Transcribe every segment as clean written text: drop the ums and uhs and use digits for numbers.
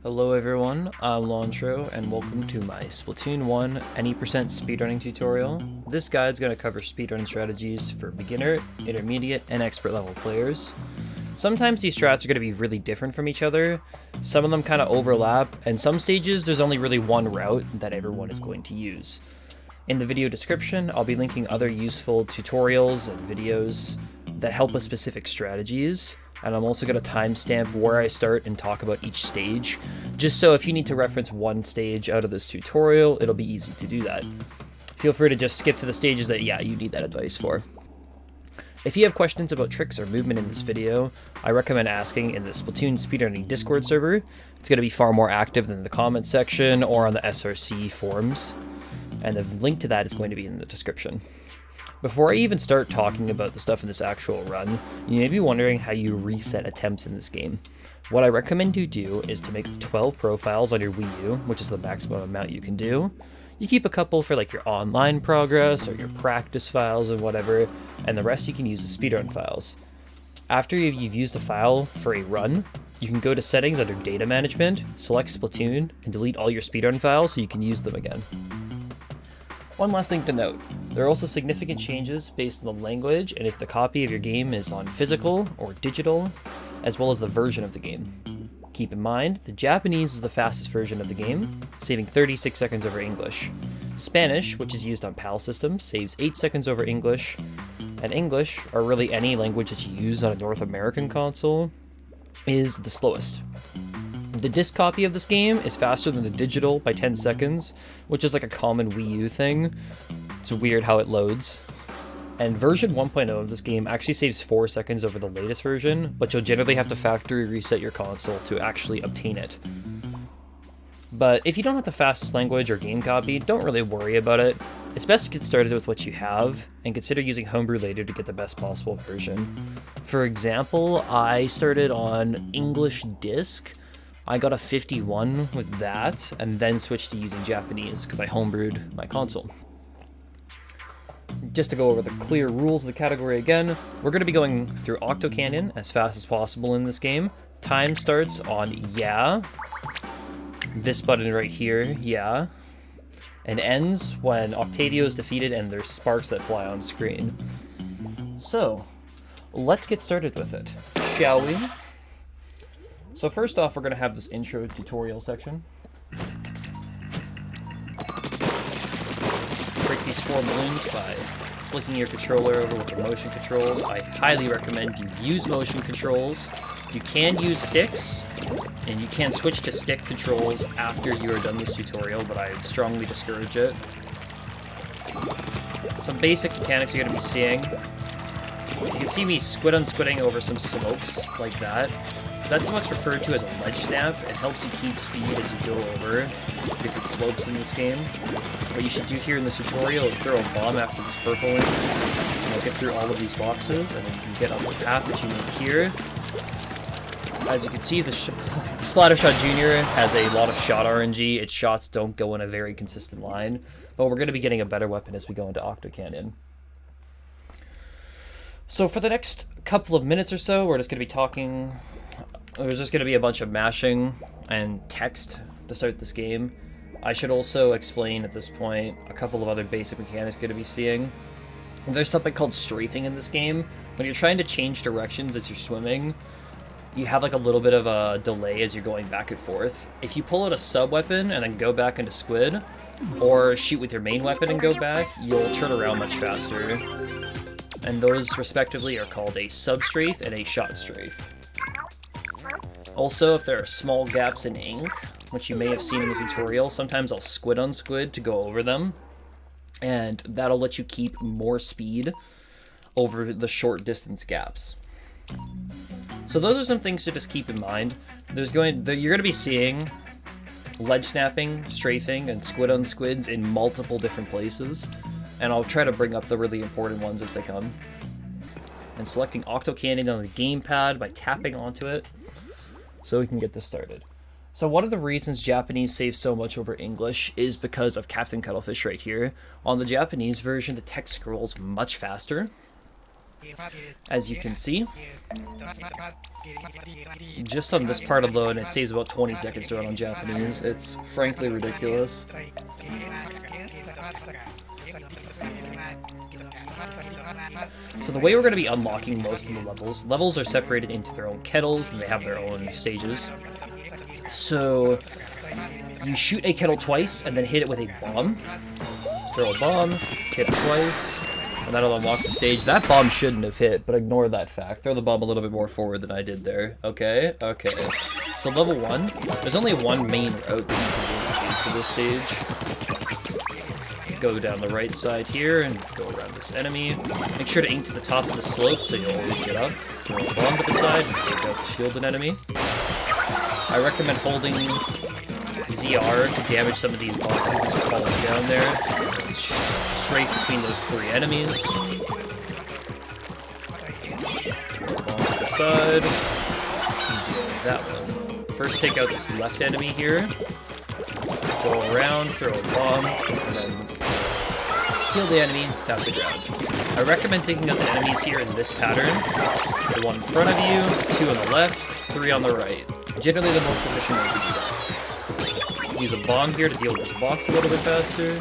Hello everyone, I'm Lantro, and welcome to my Splatoon 1 any% speedrunning tutorial. This guide is going to cover speedrun strategies for beginner, intermediate, and expert level players. Sometimes these strats are going to be really different from each other, some of them kind of overlap, and some stages there's only really one route that everyone is going to use. In the video description, I'll be linking other useful tutorials and videos that help with specific strategies. And I'm also going to timestamp where I start and talk about each stage, just so if you need to reference one stage out of this tutorial, it'll be easy to do that. Feel free to just skip to the stages that, you need that advice for. If you have questions about tricks or movement in this video, I recommend asking in the Splatoon speedrunning Discord server. It's going to be far more active than the comments section or on the SRC forums, and the link to that is going to be in the description. Before I even start talking about the stuff in this actual run, you may be wondering how you reset attempts in this game. What I recommend you do is to make 12 profiles on your Wii U, which is the maximum amount you can do. You keep a couple for like your online progress or your practice files and whatever, and the rest you can use as speedrun files. After you've used a file for a run, you can go to settings under data management, select Splatoon, and delete all your speedrun files so you can use them again. One last thing to note, there are also significant changes based on the language and if the copy of your game is on physical or digital, as well as the version of the game. Keep in mind, the Japanese is the fastest version of the game, saving 36 seconds over English. Spanish, which is used on PAL systems, saves 8 seconds over English, and English, or really any language that you use on a North American console, is the slowest. The disc copy of this game is faster than the digital by 10 seconds, which is like a common Wii U thing. It's weird how it loads. And version 1.0 of this game actually saves 4 seconds over the latest version, but you'll generally have to factory reset your console to actually obtain it. But if you don't have the fastest language or game copy, don't really worry about it. It's best to get started with what you have, and consider using Homebrew later to get the best possible version. For example, I started on English disc. I got a 51 with that, and then switched to using Japanese because I homebrewed my console. Just to go over the clear rules of the category again, we're going to be going through Octo Canyon as fast as possible in this game. Time starts on yeah, this button right here, yeah, and ends when Octavio is defeated and there's sparks that fly on screen. So, let's get started with it, shall we? So first off, we're going to have this intro tutorial section. Break these 4 balloons by flicking your controller over with the motion controls. I highly recommend you use motion controls. You can use sticks, and you can switch to stick controls after you are done this tutorial, but I strongly discourage it. Some basic mechanics you're going to be seeing. You can see me unsquidding over some slopes like that. That's what's referred to as a Ledgesnap. It helps you keep speed as you go over different slopes in this game. What you should do here in this tutorial is throw a bomb after this purple one. You'll get through all of these boxes, and then you can get on the path that you make here. As you can see, the Splattershot Jr. has a lot of shot RNG. Its shots don't go in a very consistent line, but we're going to be getting a better weapon as we go into Octo Canyon. So for the next couple of minutes or so, we're just going to be talking. There's just going to be a bunch of mashing and text to start this game. I should also explain at this point a couple of other basic mechanics you're going to be seeing. There's something called strafing in this game. When you're trying to change directions as you're swimming, you have like a little bit of a delay as you're going back and forth. If you pull out a sub-weapon and then go back into Squid, or shoot with your main weapon and go back, you'll turn around much faster. And those respectively are called a sub-strafe and a shot strafe. Also, if there are small gaps in ink, which you may have seen in the tutorial, sometimes I'll squid on squid to go over them, and that'll let you keep more speed over the short distance gaps. So those are some things to just keep in mind. You're going to be seeing ledge snapping, strafing, and squid on squids in multiple different places, and I'll try to bring up the really important ones as they come. And selecting Octo Canyon on the gamepad by tapping onto it, so we can get this started. So one of the reasons Japanese saves so much over English is because of Captain Cuttlefish right here. On the Japanese version, the text scrolls much faster, As you can see, just on this part alone, it saves about 20 seconds to run on Japanese. It's frankly ridiculous. So the way we're going to be unlocking most of the levels are separated into their own kettles, and they have their own stages. So you shoot a kettle twice, and then hit it with a bomb. Throw a bomb, hit it twice, and that'll unlock the stage. That bomb shouldn't have hit, but ignore that fact. Throw the bomb a little bit more forward than I did there. Okay, okay. So level 1, there's only one main route that you can take to this stage. Go down the right side here and go around this enemy. Make sure to aim to the top of the slope so you'll always get up. Throw a bomb to the side and take out the shielded enemy. I recommend holding ZR to damage some of these boxes as you're falling down there. Straight between those 3 enemies. Bomb to the side. That one. First take out this left enemy here. Go around, throw a bomb, and then heal the enemy, tap the ground. I recommend taking out the enemies here in this pattern. The one in front of you, 2 on the left, 3 on the right. Generally the most efficient way to do that. Use a bomb here to deal with this box a little bit faster.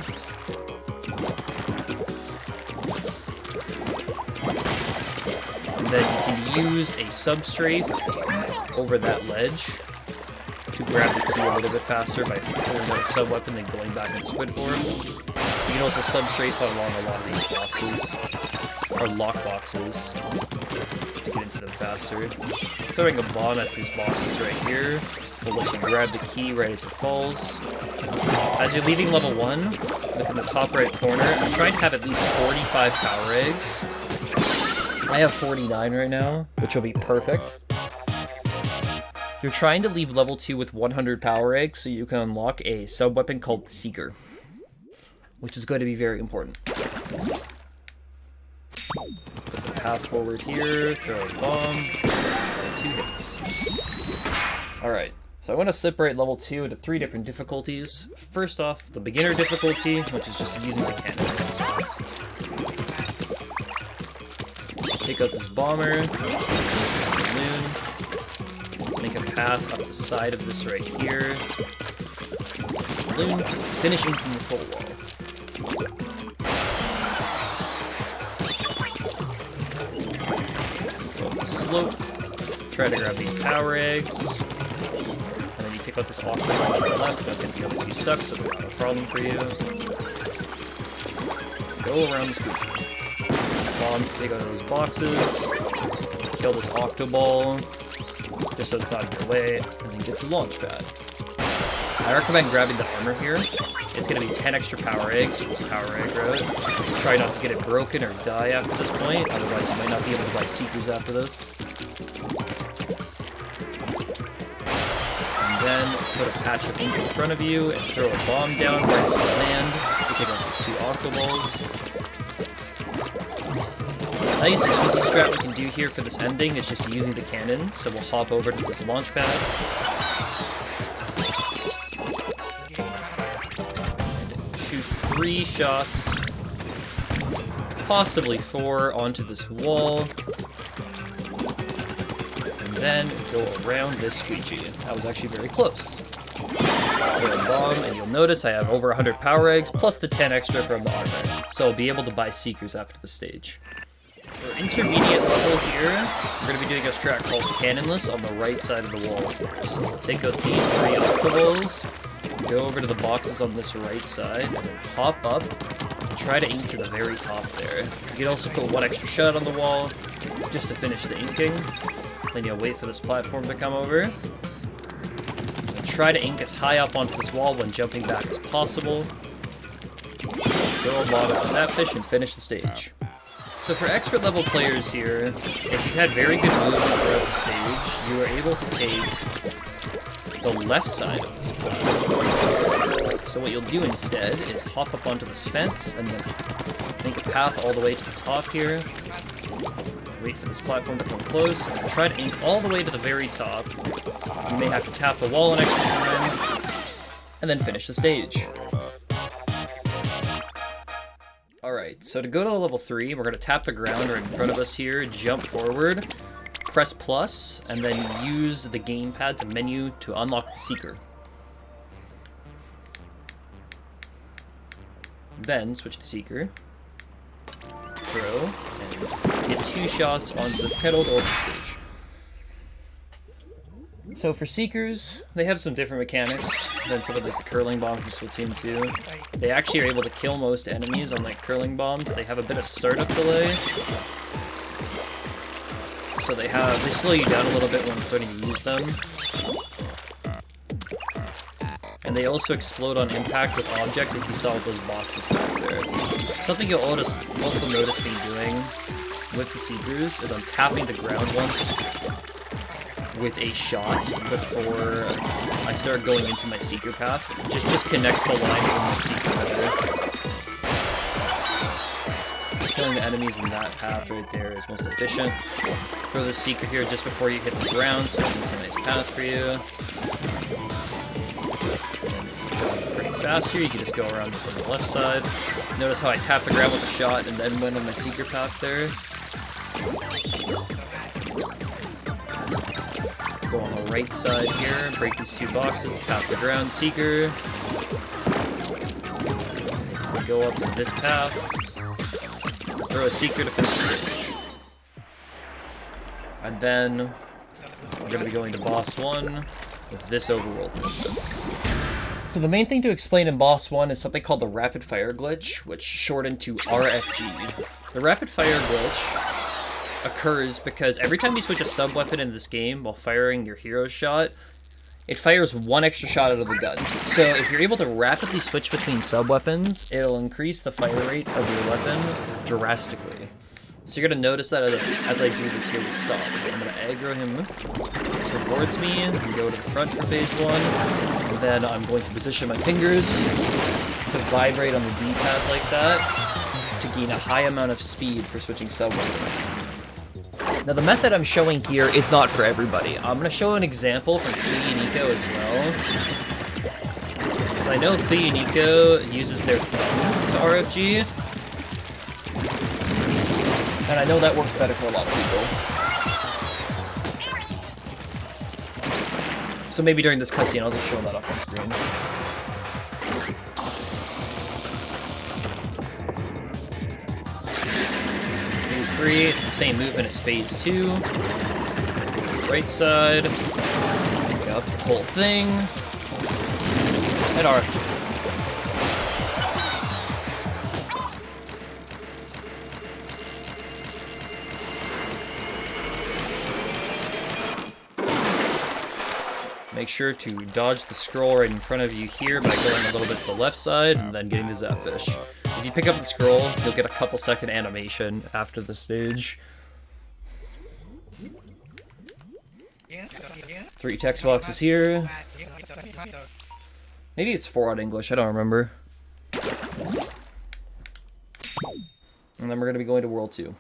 And then you can use a sub-strafe over that ledge to grab the key a little bit faster by pulling out a sub-weapon and going back into Squid form. You can also sub-strafe along a lot of these boxes, or lock boxes, to get into them faster. Throwing a bomb at these boxes right here will let you grab the key right as it falls. As you're leaving level 1, look in the top right corner. I'm trying to have at least 45 power eggs. I have 49 right now, which will be perfect. You're trying to leave level 2 with 100 power eggs so you can unlock a sub-weapon called the Seeker, which is going to be very important. Put some path forward here, throw a bomb, and 2 hits. Alright, so I want to separate level 2 into 3 different difficulties. First off, the beginner difficulty, which is just using the cannon. Take out this bomber, balloon. Make a path up the side of this right here. Balloon. Finish inking this whole wall. Go up the slope. Try to grab these power eggs. And then you take out this Octavio on the left. Don't get the other 2 stuck, so they're not a problem for you. Go around this group. Bomb, take out those boxes. Kill this Octoball, just so it's not in your way, and then get to the launch pad. I recommend grabbing the armor here. It's going to be 10 extra power eggs for this power egg route. Try not to get it broken or die after this point, otherwise you might not be able to buy Seekers after this. And then put a patch of ink in front of you and throw a bomb down right as you land. You take out these 2 Octoballs. Nice and easy strat we can do here for this ending is just using the cannon, so we'll hop over to this launch pad. And shoot 3 shots, possibly 4, onto this wall. And then go around this squeegee. That was actually very close. Throw a bomb, and you'll notice I have over 100 power eggs, plus the 10 extra from the armor. So I'll be able to buy Seekers after the stage. For intermediate level here, we're going to be doing a strat called Cannonless on the right side of the wall here. So we'll take out these 3 Octoballs, go over to the boxes on this right side, and then hop up and try to aim to the very top there. You can also put 1 extra shot on the wall just to finish the inking. Then you'll wait for this platform to come over. And try to ink as high up onto this wall when jumping back as possible. Go lob out the Sapfish and finish the stage. So for expert level players here, if you've had very good movement throughout the stage, you are able to take the left side of this platform. So what you'll do instead is hop up onto this fence and then make a path all the way to the top here. Wait for this platform to come close and try to aim all the way to the very top. You may have to tap the wall an extra time and then finish the stage. Alright, so to go to level 3, we're going to tap the ground right in front of us here, jump forward, press plus, and then use the gamepad to menu to unlock the Seeker. Then switch to Seeker, throw, and get 2 shots onto this kettle to open stage. So for Seekers, they have some different mechanics than sort of like the curling bomb from Splatoon 2. They actually are able to kill most enemies on like curling bombs. They have a bit of startup delay. So they slow you down a little bit when starting to use them. And they also explode on impact with objects if you saw those boxes back there. Something you'll also notice me doing with the Seekers is I'm tapping the ground once with a shot before I start going into my Seeker path. Just connects the line from my Seeker better. Killing the enemies in that path right there is most efficient. Throw the Seeker here just before you hit the ground, so it's a nice path for you. And if you're going pretty fast here, you can just go around this on the left side. Notice how I tap the ground with a shot and then went on my Seeker path there. Go on the right side here, break these 2 boxes, tap the ground, Seeker. Go up this path, throw a Seeker to finish the stage. And then we're going to be going to boss 1 with this overworld movement. So the main thing to explain in boss 1 is something called the rapid fire glitch, which shortened to RFG. The rapid fire glitch occurs because every time you switch a sub-weapon in this game while firing your hero shot, it fires 1 extra shot out of the gun. So if you're able to rapidly switch between sub-weapons, it'll increase the fire rate of your weapon drastically. So you're going to notice that as I do this here with Stomp. I'm going to aggro him towards me and go to the front for phase 1. And then I'm going to position my fingers to vibrate on the D-pad like that to gain a high amount of speed for switching sub-weapons. Now the method I'm showing here is not for everybody. I'm going to show an example from Fui and Nico as well. Because I know Fui and Nico uses their thumb to RFG. And I know that works better for a lot of people. So maybe during this cutscene I'll just show that up on screen. Phase 3, it's the same movement as phase 2. Right side. Go up the whole thing. And RFG. Make sure to dodge the scroll right in front of you here by going a little bit to the left side and then getting the Zapfish. If you pick up the scroll, you'll get a couple second animation after the stage. 3 text boxes here. Maybe it's 4 on English, I don't remember. And then we're going to be going to World 2.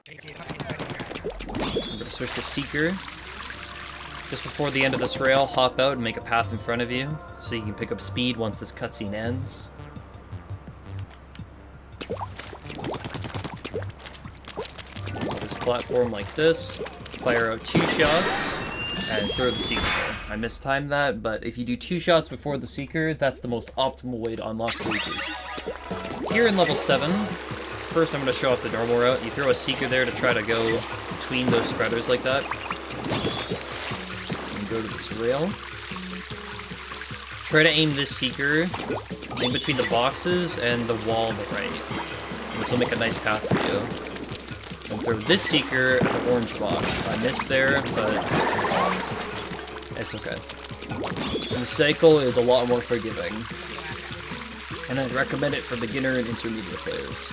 I'm going to switch to Seeker. Just before the end of this rail, hop out and make a path in front of you, so you can pick up speed once this cutscene ends. This platform like this, fire out 2 shots, and throw the Seeker. I mistimed that, but if you do 2 shots before the Seeker, that's the most optimal way to unlock stages. Here in level 7, first I'm going to show off the normal route. You throw a Seeker there to try to go between those spreaders like that. And go to this rail. Try to aim this Seeker in between the boxes and the wall on the right. And this will make a nice path for you. And throw this Seeker at the orange box. I missed there, but it's okay. And the cycle is a lot more forgiving. And I'd recommend it for beginner and intermediate players.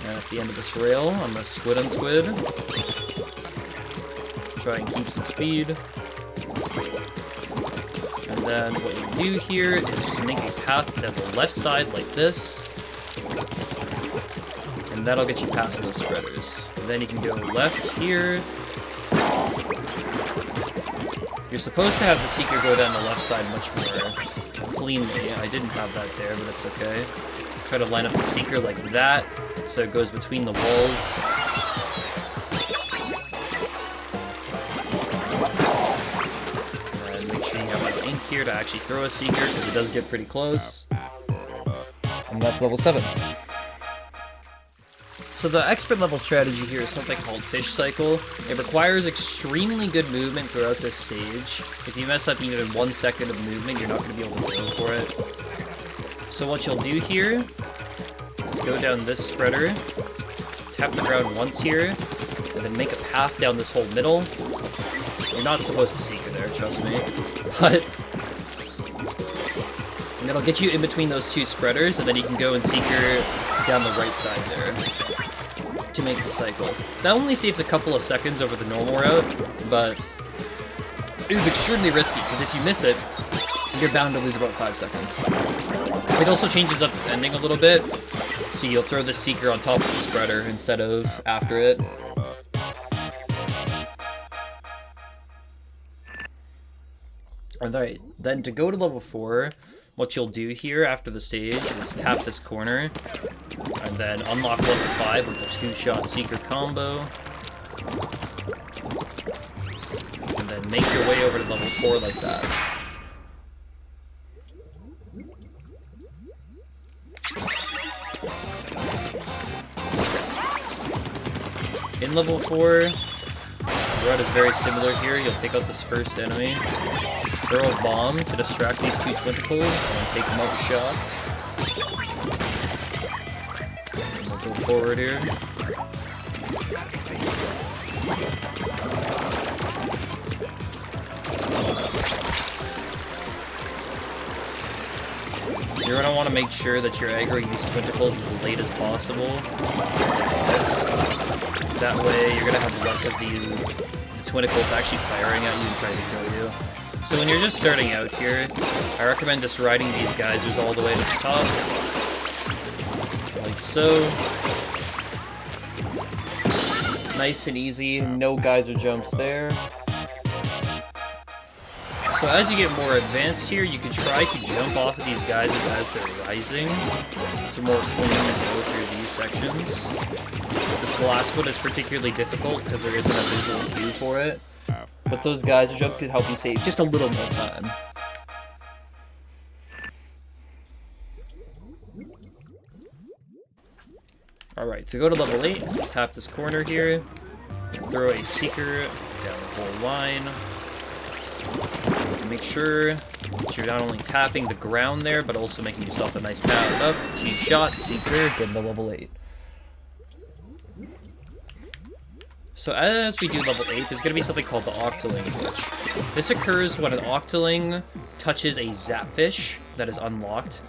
And at the end of this rail, I'm going to Squid Unsquid. Try and keep some speed. And then what you do here is just make a path down the left side like this. And that'll get you past those spreaders. And then you can go left here. You're supposed to have the Seeker go down the left side much more cleanly. I didn't have that there, but it's okay. Try to line up the Seeker like that, so it goes between the walls. And make sure you have enough ink here to actually throw a Seeker, because it does get pretty close. And that's level 7. So the expert level strategy here is something called Fish Cycle. It requires extremely good movement throughout this stage. If you mess up even 1 second of movement, you're not going to be able to go for it. So what you'll do here is go down this spreader, tap the ground once here, and then make a path down this whole middle. You're not supposed to Seeker there, trust me. But and it'll get you in between those two spreaders, and then you can go and Seeker down the right side there to make the cycle. That only saves a couple of seconds over the normal route, but it is extremely risky, because if you miss it, you're bound to lose about 5 seconds. It also changes up its ending a little bit, so you'll throw the Seeker on top of the spreader instead of after it. Alright, then to go to level 4, what you'll do here after the stage is tap this corner, and then unlock level 5 with a 2-shot Seeker combo. And then make your way over to level 4 like that. In level 4, the route is very similar here. You'll take out this first enemy, throw a bomb to distract these two tentacles, and take them out with shots. And we'll go forward here. You're going to want to make sure that you're aggroing these tentacles as late as possible. Like this. That way, you're going to have less of the tentacles actually firing at you and trying to kill you. So when you're just starting out here, I recommend just riding these geysers all the way to the top. Like so. Nice and easy, no geyser jumps there. So as you get more advanced here, you can try to jump off of these geysers as they're rising to more cleanly go through these sections. This last one is particularly difficult because there isn't a visual cue for it. But those geyser jumps can help you save just a little more time. Alright, so go to level 8, tap this corner here, throw a Seeker down the whole line. Make sure that you're not only tapping the ground there, but also making yourself a nice path up. 2-shot, Seeker, get to level 8. So as we do level 8, there's going to be something called the Octoling glitch. This occurs when an Octoling touches a Zapfish that is unlocked,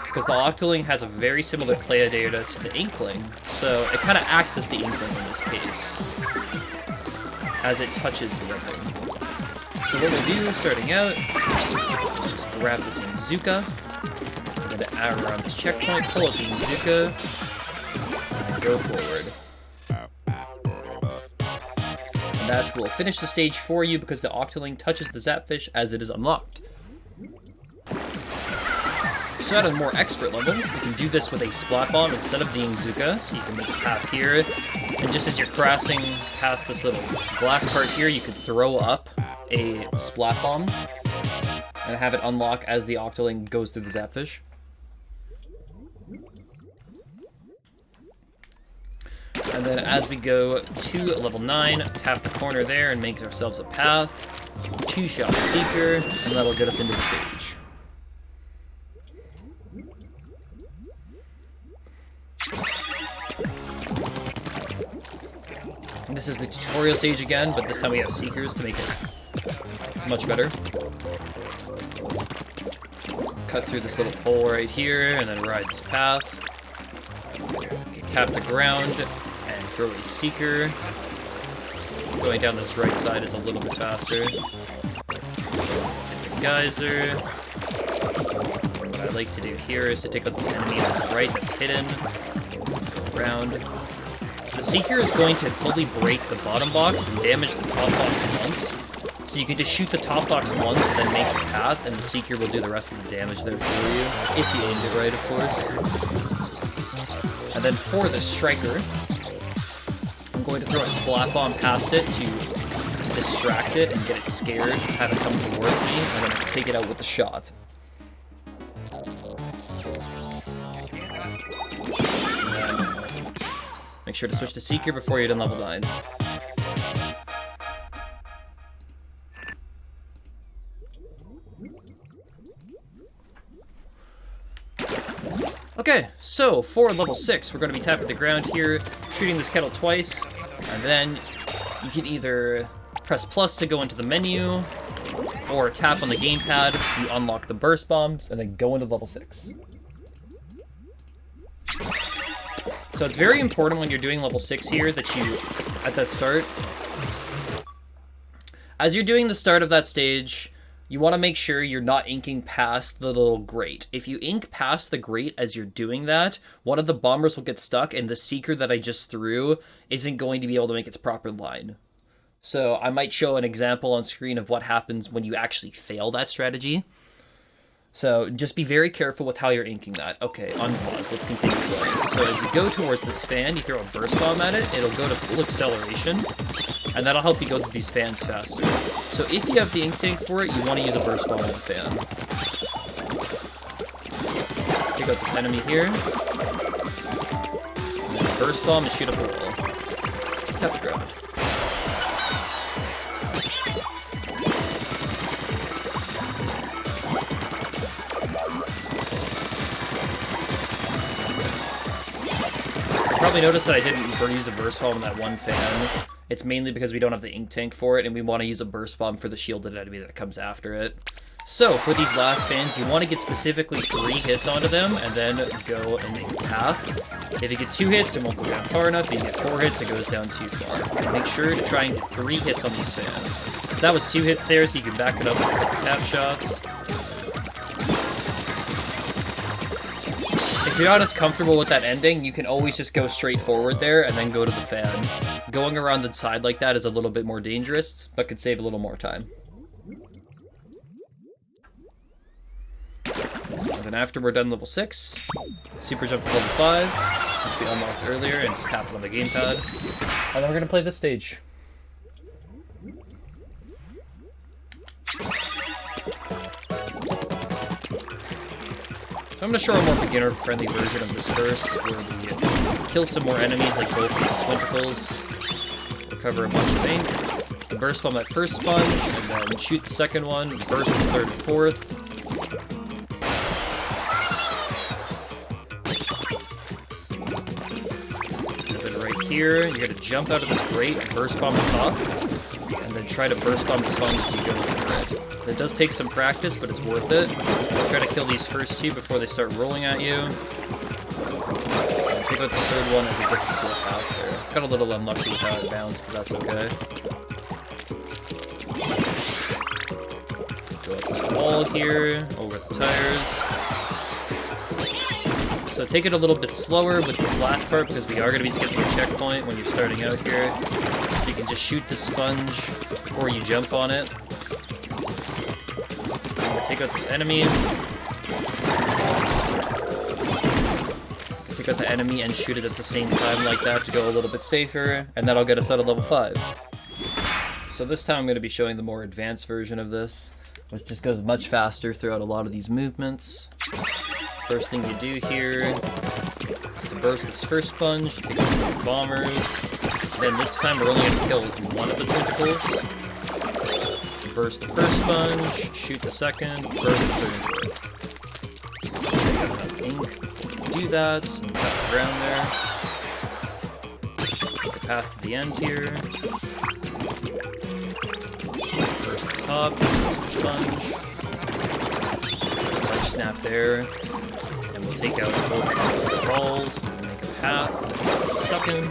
because the Octoling has a very similar play data to the Inkling, so it kind of acts as the Inkling in this case, as it touches the ending. So what we'll do, starting out, is just grab this Inzuka, and then add around this checkpoint, pull up the Inzuka, and go forward. And that will finish the stage for you because the Octoling touches the Zapfish as it is unlocked. So at a more expert level, you can do this with a Splat Bomb instead of the Inzuka, so you can make a path here, and just as you're crossing past this little glass part here, you could throw up a Splat Bomb and have it unlock as the Octoling goes through the Zapfish. And then as we go to level 9, tap the corner there and make ourselves a path, 2-shot Seeker, and that'll get us into the stage. And this is the tutorial stage again, but this time we have Seekers to make it much better. Cut through this little hole right here, and then ride this path. Tap the ground, and throw a Seeker. Going down this right side is a little bit faster. Hit the geyser. What I like to do here is to take out this enemy on the right that's hidden. Go around. The Seeker is going to fully break the bottom box and damage the top box once. So you can just shoot the top box once, then make the path, and the Seeker will do the rest of the damage there for you, if you aimed it right, of course. And then for the Striker, I'm going to throw a Splat Bomb past it to distract it and get it scared, have it come towards me, and then take it out with the shot. Make sure to switch to Seeker before you're done level 9. Okay, so for level 6, we're going to be tapping the ground here, shooting this kettle twice, and then you can either press plus to go into the menu, or tap on the gamepad, you unlock the burst bombs, and then go into level 6. So it's very important when you're doing level 6 here that you, at that start, as you're doing the start of that stage, you want to make sure you're not inking past the little grate. If you ink past the grate as you're doing that, one of the bombers will get stuck, and the Seeker that I just threw isn't going to be able to make its proper line. So I might show an example on screen of what happens when you actually fail that strategy. So just be very careful with how you're inking that. Okay, unpause. Let's continue playing. So as you go towards this fan, you throw a burst bomb at it. It'll go to full acceleration, and that'll help you go through these fans faster. So if you have the ink tank for it, you want to use a burst bomb on the fan. Take out this enemy here. And then burst bomb and shoot up a wall. Tap the ground. Probably noticed that I didn't use a burst bomb on that one fan. It's mainly because we don't have the ink tank for it, and we want to use a burst bomb for the shielded enemy that comes after it. So for these last fans, you want to get specifically 3 hits onto them, and then go and make a path. If you get 2 hits, it won't go down far enough. If you get 4 hits, it goes down too far. And make sure to try and get 3 hits on these fans. That was 2 hits there, so you can back it up with a couple tap shots. If you're not as comfortable with that ending, you can always just go straight forward there and then go to the fan. Going around the side like that is a little bit more dangerous, but could save a little more time. And then after we're done level 6, super jump to level 5, which we unlocked earlier, and just tap it on the gamepad. And then we're going to play this stage. So I'm going to show a more beginner-friendly version of this first, where we kill some more enemies like both these twinkles, recover a bunch of ink, the burst bomb that first sponge, and then shoot the second one, burst the third and fourth. And then right here, you're going to jump out of this grate, burst bomb the top, and then try to burst bomb the sponge as you go over it. It does take some practice, but it's worth it. Try to kill these first 2 before they start rolling at you. And take out the third one as it gets into a path there. Got a little unlucky with how it bounced, but that's okay. Go up this wall here, over the tires. So take it a little bit slower with this last part, because we are going to be skipping a checkpoint when you're starting out here. So you can just shoot the sponge before you jump on it. Take out this enemy. Take out the enemy and shoot it at the same time like that to go a little bit safer, and that'll get us out of level 5. So this time I'm going to be showing the more advanced version of this, which just goes much faster throughout a lot of these movements. First thing you do here is to burst this first sponge, take out the bombers. Then this time we're only going to kill one of the tentacles. Burst the first sponge, shoot the second, burst the third and fourth. Make sure you have enough ink before you do that, and tap the ground there. Take a path to the end here. Burst the top, burst the sponge. Ledgesnap there. And we'll take out both of these balls and make a path. Get stuck in.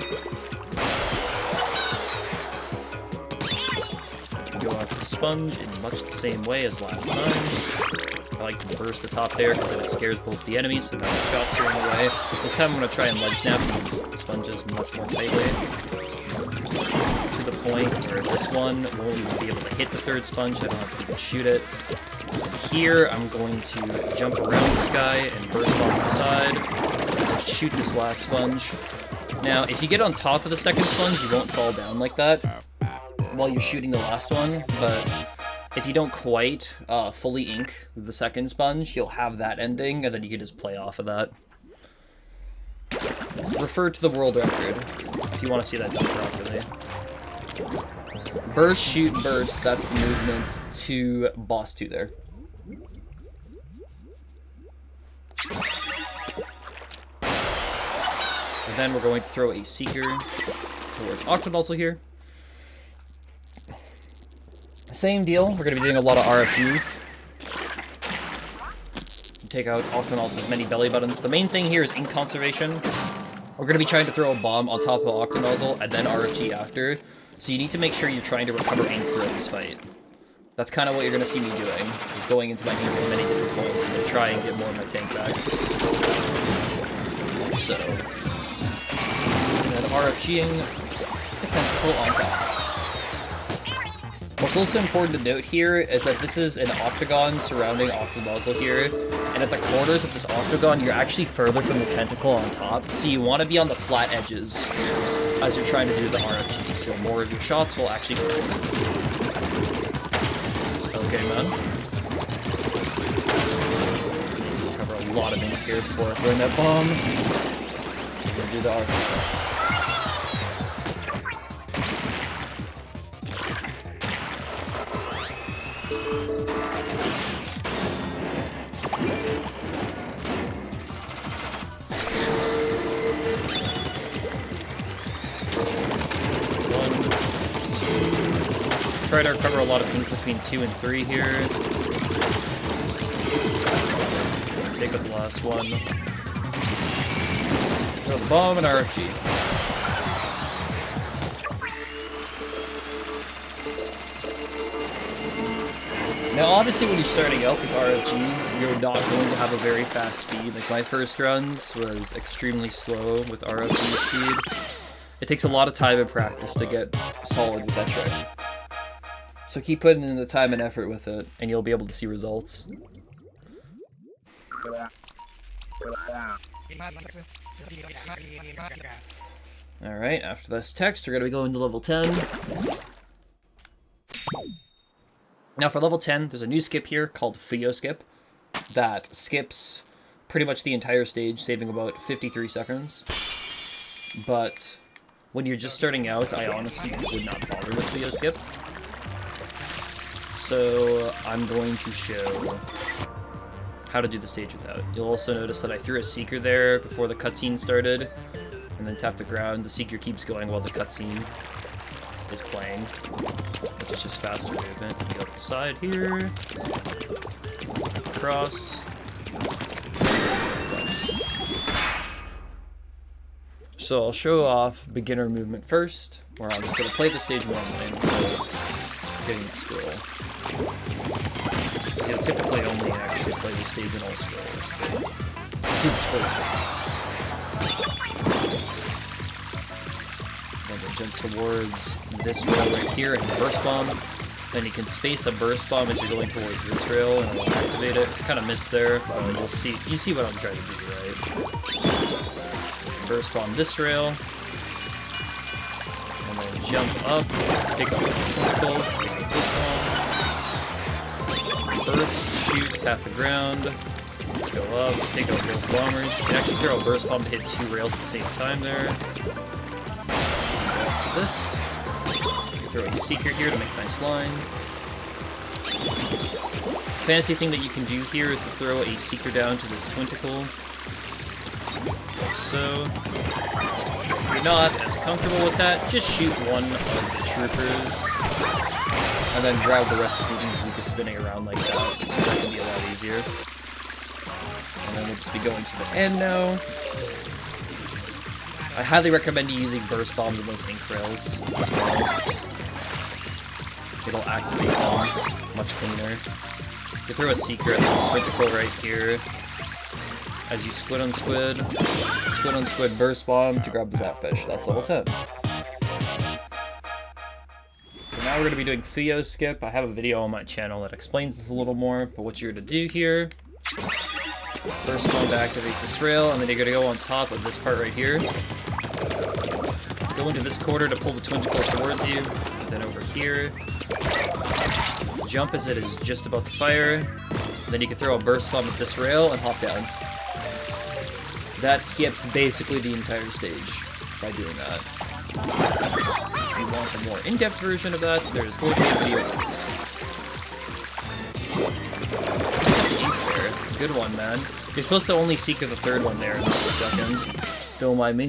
Go out the sponge in much the same way as last time. I like to burst the top there because then it scares both the enemies, so now the shots are in the way. This time I'm going to try and ledge snap these sponges much more tightly. To the point where this one won't even be able to hit the third sponge. I don't have to even shoot it. Here, I'm going to jump around this guy and burst on the side and shoot this last sponge. Now, if you get on top of the second sponge, you won't fall down like that while you're shooting the last one, but if you don't quite fully ink the second sponge, you'll have that ending, and then you can just play off of that. Refer to the world record if you want to see that done properly. Burst, shoot, burst, that's the movement to boss 2 there. And then we're going to throw a Seeker towards Octanozzle here. Same deal, we're going to be doing a lot of RFGs. Take out Octanozzle's many belly buttons. The main thing here is ink conservation. We're going to be trying to throw a bomb on top of Octanozzle and then RFG after. So you need to make sure you're trying to recover ink throughout this fight. That's kind of what you're going to see me doing, is going into my ink at many different points to try and get more of my tank back. So, and RFGing the tentacle on top. What's also important to note here is that this is an octagon surrounding Octanozzle here, and at the corners of this octagon, you're actually further from the tentacle on top, so you want to be on the flat edges as you're trying to do the RFG, so more of your shots will actually hit. Okay, man. Cover a lot of ink here before I throw in that bomb. I'm gonna do the RFG. Try to recover a lot of ink between 2 and 3 here. Take out the last one. Throw the bomb and RFG. Now obviously when you're starting out with RFGs, you're not going to have a very fast speed. Like my first runs was extremely slow with RFG speed. It takes a lot of time and practice to get solid with that trick. So keep putting in the time and effort with it, and you'll be able to see results. Alright, after this text, we're going to be going to level 10. Now for level 10, there's a new skip here called Theo Skip that skips pretty much the entire stage, saving about 53 seconds. But when you're just starting out, I honestly would not bother with Theo Skip. So I'm going to show how to do the stage without. You'll also notice that I threw a Seeker there before the cutscene started, and then tap the ground. The Seeker keeps going while the cutscene is playing, which is just faster movement. Go up the side here, across. So I'll show off beginner movement first, where I'm just going to play the stage normally without getting the scroll. So you'll typically only actually play the stage in all scrolls, but do the scrolls. And then jump towards this rail right here and burst bomb. Then you can space a burst bomb as you're going towards this rail and it'll activate it. Kind of missed there, but you'll see. You see what I'm trying to do, right? Burst bomb this rail. And then jump up, take off this tentacle, this one. Burst, shoot, tap the ground, go up, take out both bombers. You can actually throw a burst bomb to hit 2 rails at the same time there. This. You can throw a Seeker here to make a nice line. Fancy thing that you can do here is to throw a Seeker down to this tentacle. Like so. If you're not as comfortable with that, just shoot one of the troopers. And then grab the rest of the Bazooka spinning around like that. That can be a lot easier. And then we'll just be going to the end now. I highly recommend you using burst bombs in those ink rails as well. It'll activate them much cleaner. You throw a Seeker at this tentacle right here. As you squid on squid, burst bomb to grab the Zapfish. That's level 10. now we're going to be doing Theo skip. I have a video on my channel that explains this a little more, but what you're going to do here, first going to activate this rail, and then you're going to go on top of this part right here. Go into this corner to pull the twinge core towards you, then over here. Jump as it is just about to fire. Then you can throw a burst bomb at this rail and hop down. That skips basically the entire stage by doing that. If you want a more in-depth version of that, there's going to be a video on it. Good one, man. You're supposed to only secret the third one there, not the second. Don't mind me.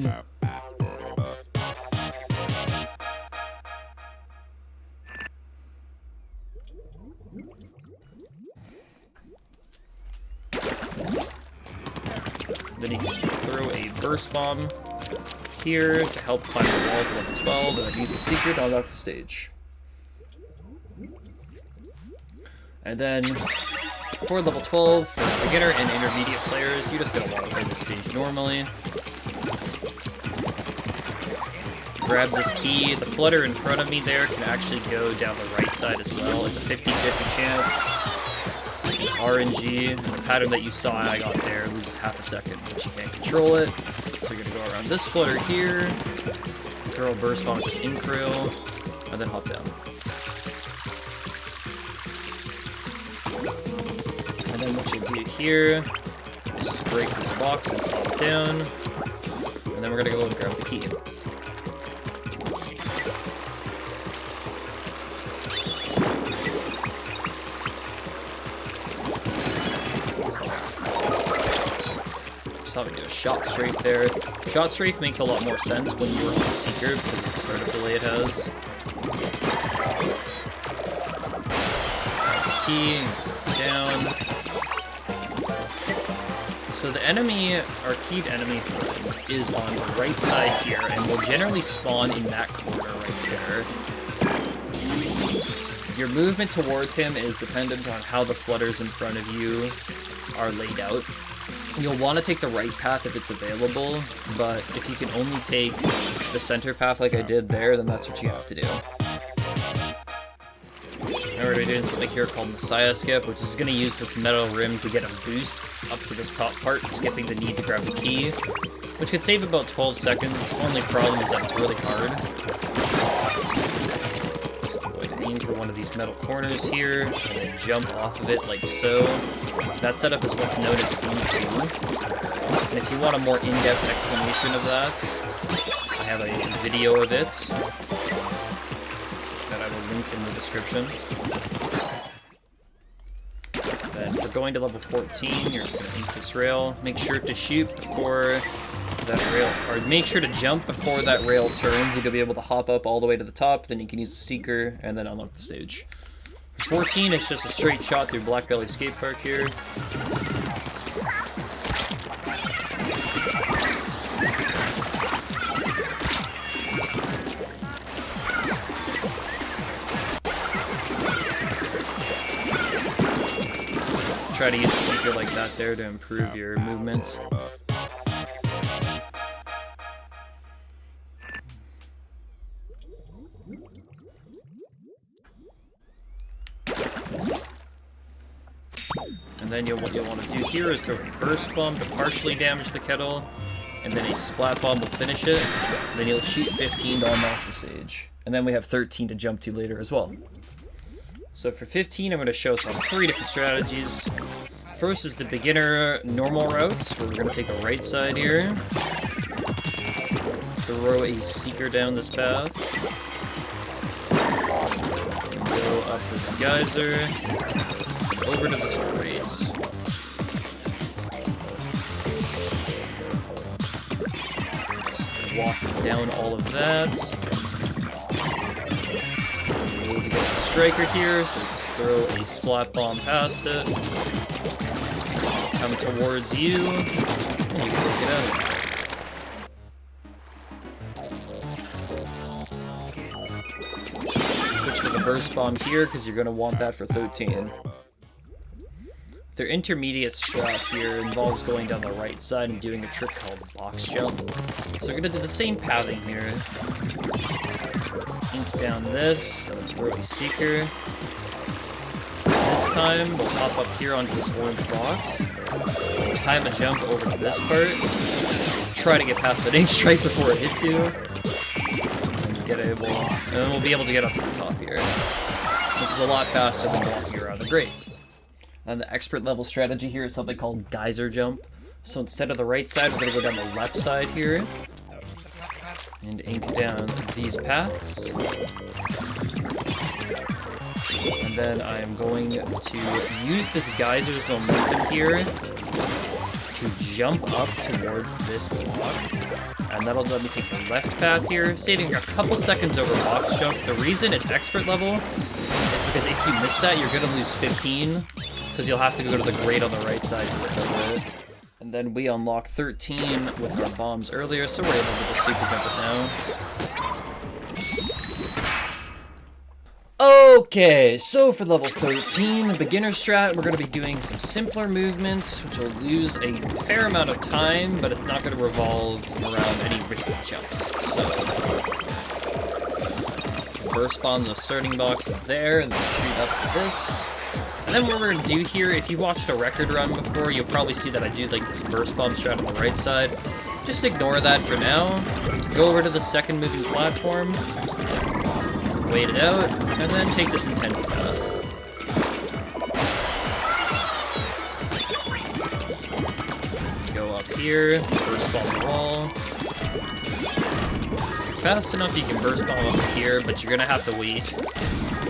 Then you can throw a burst bomb here to help climb the wall to level 12, and that needs a secret to unlock the stage. And then for level 12, for beginner and intermediate players, you're just going to want to play this stage normally. Grab this key. The flutter in front of me there can actually go down the right side as well. It's a 50-50 chance. It's RNG, and the pattern that you saw I got there loses half a second, but you can't control it. So you're going to go around this flutter here, throw a burst bomb at this ink rail, and then hop down. And then what you do here is just break this box and hop down, and then we're going to go and grab the key. How we do a shot strafe there. Shot strafe makes a lot more sense when you're on Seeker because of the startup delay it has. Key, down. So the enemy, our keyed enemy form, is on the right side here and will generally spawn in that corner right there. Your movement towards him is dependent on how the flutters in front of you are laid out. You'll want to take the right path if it's available, but if you can only take the center path like I did there, then that's what you have to do. Now we're doing something here called Messiah Skip, which is going to use this metal rim to get a boost up to this top part, skipping the need to grab the key, which could save about 12 seconds. Only problem is that it's really hard. So I'm going to aim for one of these metal corners here, and then jump off of it like so. That setup is what's known as V2, and if you want a more in-depth explanation of that, I have a video of it that I will link in the description. Then for going to level 14, you're just going to ink this rail. Make sure to shoot before that rail, or make sure to jump before that rail turns. You'll be able to hop up all the way to the top, then you can use the Seeker, and then unlock the stage. 14, it's just a straight shot through Black Belly Skate Park here. Try to use a Seeker like that there to improve your movement. And then what you'll want to do here is throw a burst bomb to partially damage the kettle, and then a splat bomb will finish it. And then you'll shoot 15 to unlock the stage. And then we have 13 to jump to later as well. So for 15, I'm going to show us on 3 different strategies. First is the beginner normal route, where we're going to take the right side here. Throw a Seeker down this path. And go up this geyser. Over to this race. Just walk down all of that. We'll get the striker here, so just throw a splat bomb past it. Come towards you, and you can take it out. Switch to the burst bomb here, because you're going to want that for 13. Their intermediate strat here involves going down the right side and doing a trick called box jump. So we're going to do the same pathing here. ink down this, and throw a seeker. This time, we'll hop up here onto this orange box, time a jump over to this part, try to get past that ink stripe before it hits you, and then we'll be able to get up to the top here, which is a lot faster than walking around the grate. And the expert level strategy here is something called geyser jump. So instead of the right side, we're going to go down the left side here, and ink down these paths. And then I'm going to use this geyser's momentum here to jump up towards this block. And that'll let me take the left path here, saving a couple seconds over box jump. The reason it's expert level is because if you miss that, you're going to lose 15, because you'll have to go to the grate on the right side to recover it. And then we unlock 13 with our bombs earlier, so we're able to just super jump it now. Okay, so for level 13, the beginner strat, we're going to be doing some simpler movements, which will lose a fair amount of time, but it's not going to revolve around any risky jumps. So, burst bomb the starting box is there, and then shoot up to this. And then what we're going to do here, if you watched a record run before, you'll probably see that I do like this burst bomb strat on the right side. Just ignore that for now. Go over to the second moving platform. Wait it out, and then take this intended path. Go up here, burst bomb the wall. Fast enough you can burst bomb up to here, but you're gonna have to wait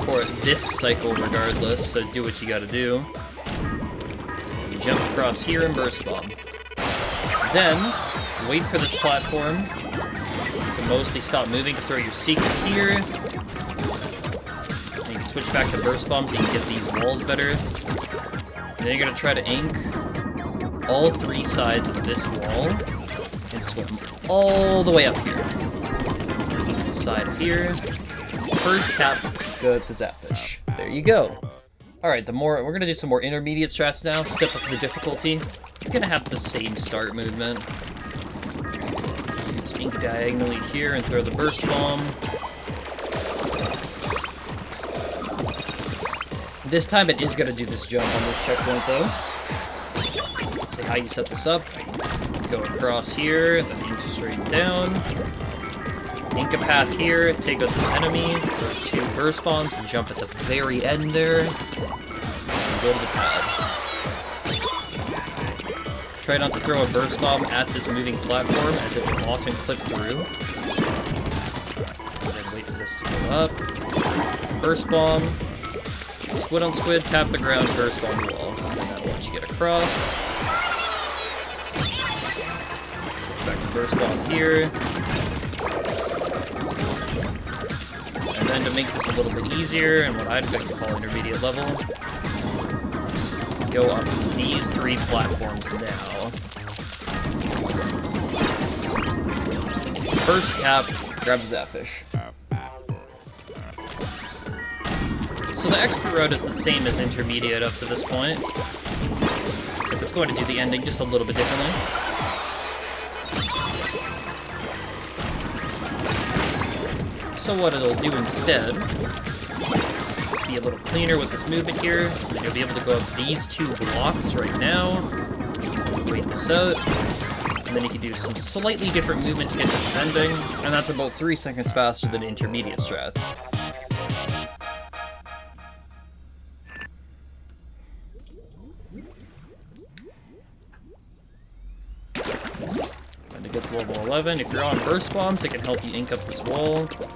for this cycle regardless, so do what you gotta do. Jump across here and burst bomb. Then, wait for this platform to mostly stop moving to throw your secret here. Switch back to burst bomb so you can get these walls better. And then you're going to try to ink all three sides of this wall and swim all the way up here. Ink the side of here. First tap, go to Zapfish. There you go. Alright, we're going to do some more intermediate strats now. Step up the difficulty. It's going to have the same start movement. Just ink diagonally here and throw the burst bomb. This time it is going to do this jump on this checkpoint though. See how you set this up. Go across here, then ink straight down. Ink a path here, take out this enemy, throw 2 burst bombs and jump at the very end there. And go to the pad. Try not to throw a burst bomb at this moving platform as it will often clip through. And then wait for this to go up. Burst bomb. Squid on squid, tap the ground, burst on the wall. And that'll let you get across. Switch back to burst bomb here. And then to make this a little bit easier, and what I'd like to call intermediate level, go up these 3 platforms now. First tap, grab the Zapfish. So the expert route is the same as intermediate up to this point, except it's going to do the ending just a little bit differently. So what it'll do instead is be a little cleaner with this movement here, and you'll be able to go up these 2 blocks right now, wait this out, and then you can do some slightly different movement to get to this ending, and that's about 3 seconds faster than intermediate strats. To get to level 11, if you're on burst bombs, it can help you ink up this wall. 2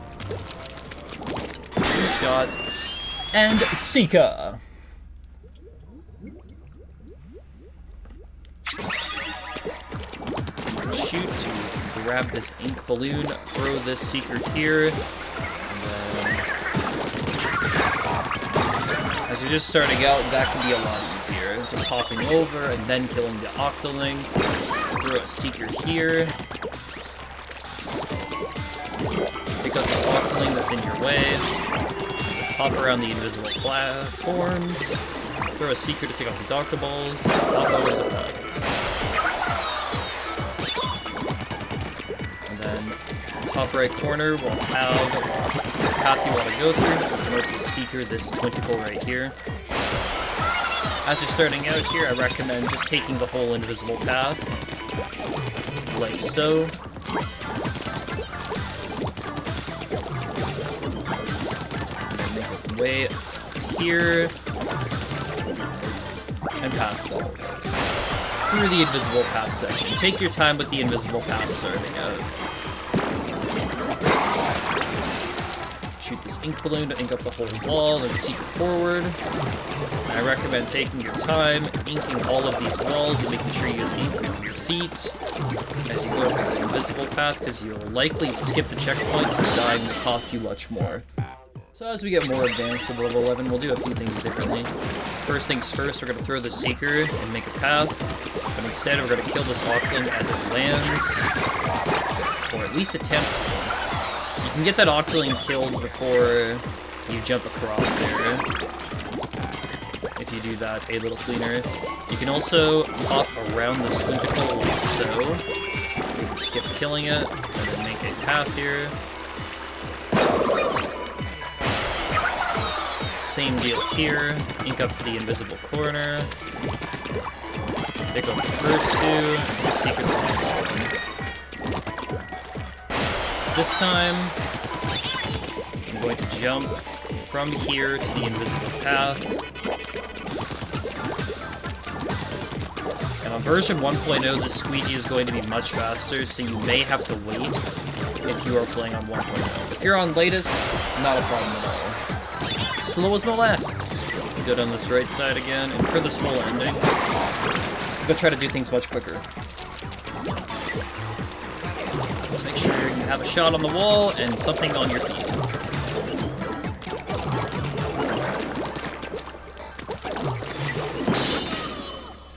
shot, and Sika! Shoot to grab this ink balloon, throw this secret here, and then as you're just starting out, that can be a lot easier. Just hopping over and then killing the Octoling. Throw a seeker here. Pick up this Octoling that's in your way. Hop around the invisible platforms. Throw a seeker to take off these Octoballs. Hop over the pad. And then Top right corner will have the path you want to go through. So you can also secret this twinkle right here. As you're starting out here, I recommend just taking the whole invisible path, like so. And then make it way up here, and past all of it. Through the invisible path section. Take your time with the invisible path starting out. Shoot this ink balloon to ink up the whole wall, then secret forward. And I recommend taking your time, inking all of these walls, and making sure you ink on your feet as you go through this invisible path, because you'll likely skip the checkpoints and dying will cost you much more. So as we get more advanced to level 11, we'll do a few things differently. First things first, we're going to throw the Seeker and make a path, but instead we're going to kill this Octling as it lands, or at least attempt to. You can get that Octling killed before you jump across there, if you do that a little cleaner. You can also hop around this twinkle like so. You can skip killing it, and then make a path here. Same deal here, ink up to the invisible corner. Pick up the first two, and secret the last one. This time, I'm going to jump from here to the invisible path. And on version 1.0, the squeegee is going to be much faster, so you may have to wait if you are playing on 1.0. If you're on latest, not a problem at all. Slow as molasses. Go down this right side again, and for this whole ending, I'm gonna try to do things much quicker. Just make sure you have a shot on the wall and something on your feet.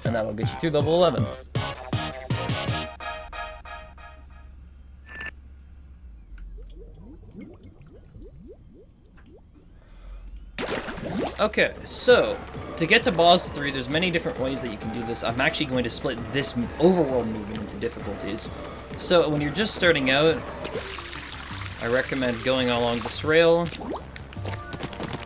And that'll get you through level 11. Okay, so, to get to boss 3, there's many different ways that you can do this. I'm actually going to split this overworld movement into difficulties. So, when you're just starting out, I recommend going along this rail,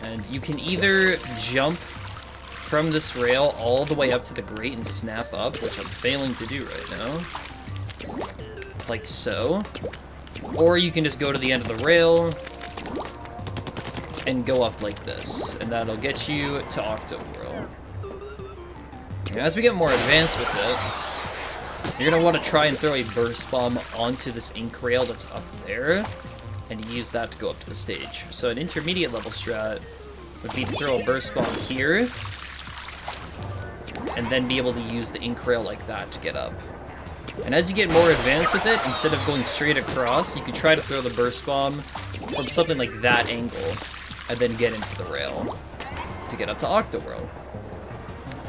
and you can either jump from this rail all the way up to the grate and snap up, which I'm failing to do right now, like so, or you can just go to the end of the rail, and go up like this, and that'll get you to Overworld. As we get more advanced with it, you're going to want to try and throw a burst bomb onto this ink rail that's up there, and use that to go up to the stage. So an intermediate level strat would be to throw a burst bomb here, and then be able to use the ink rail like that to get up. And as you get more advanced with it, instead of going straight across, you can try to throw the burst bomb from something like that angle, and then get into the rail to get up to Overworld.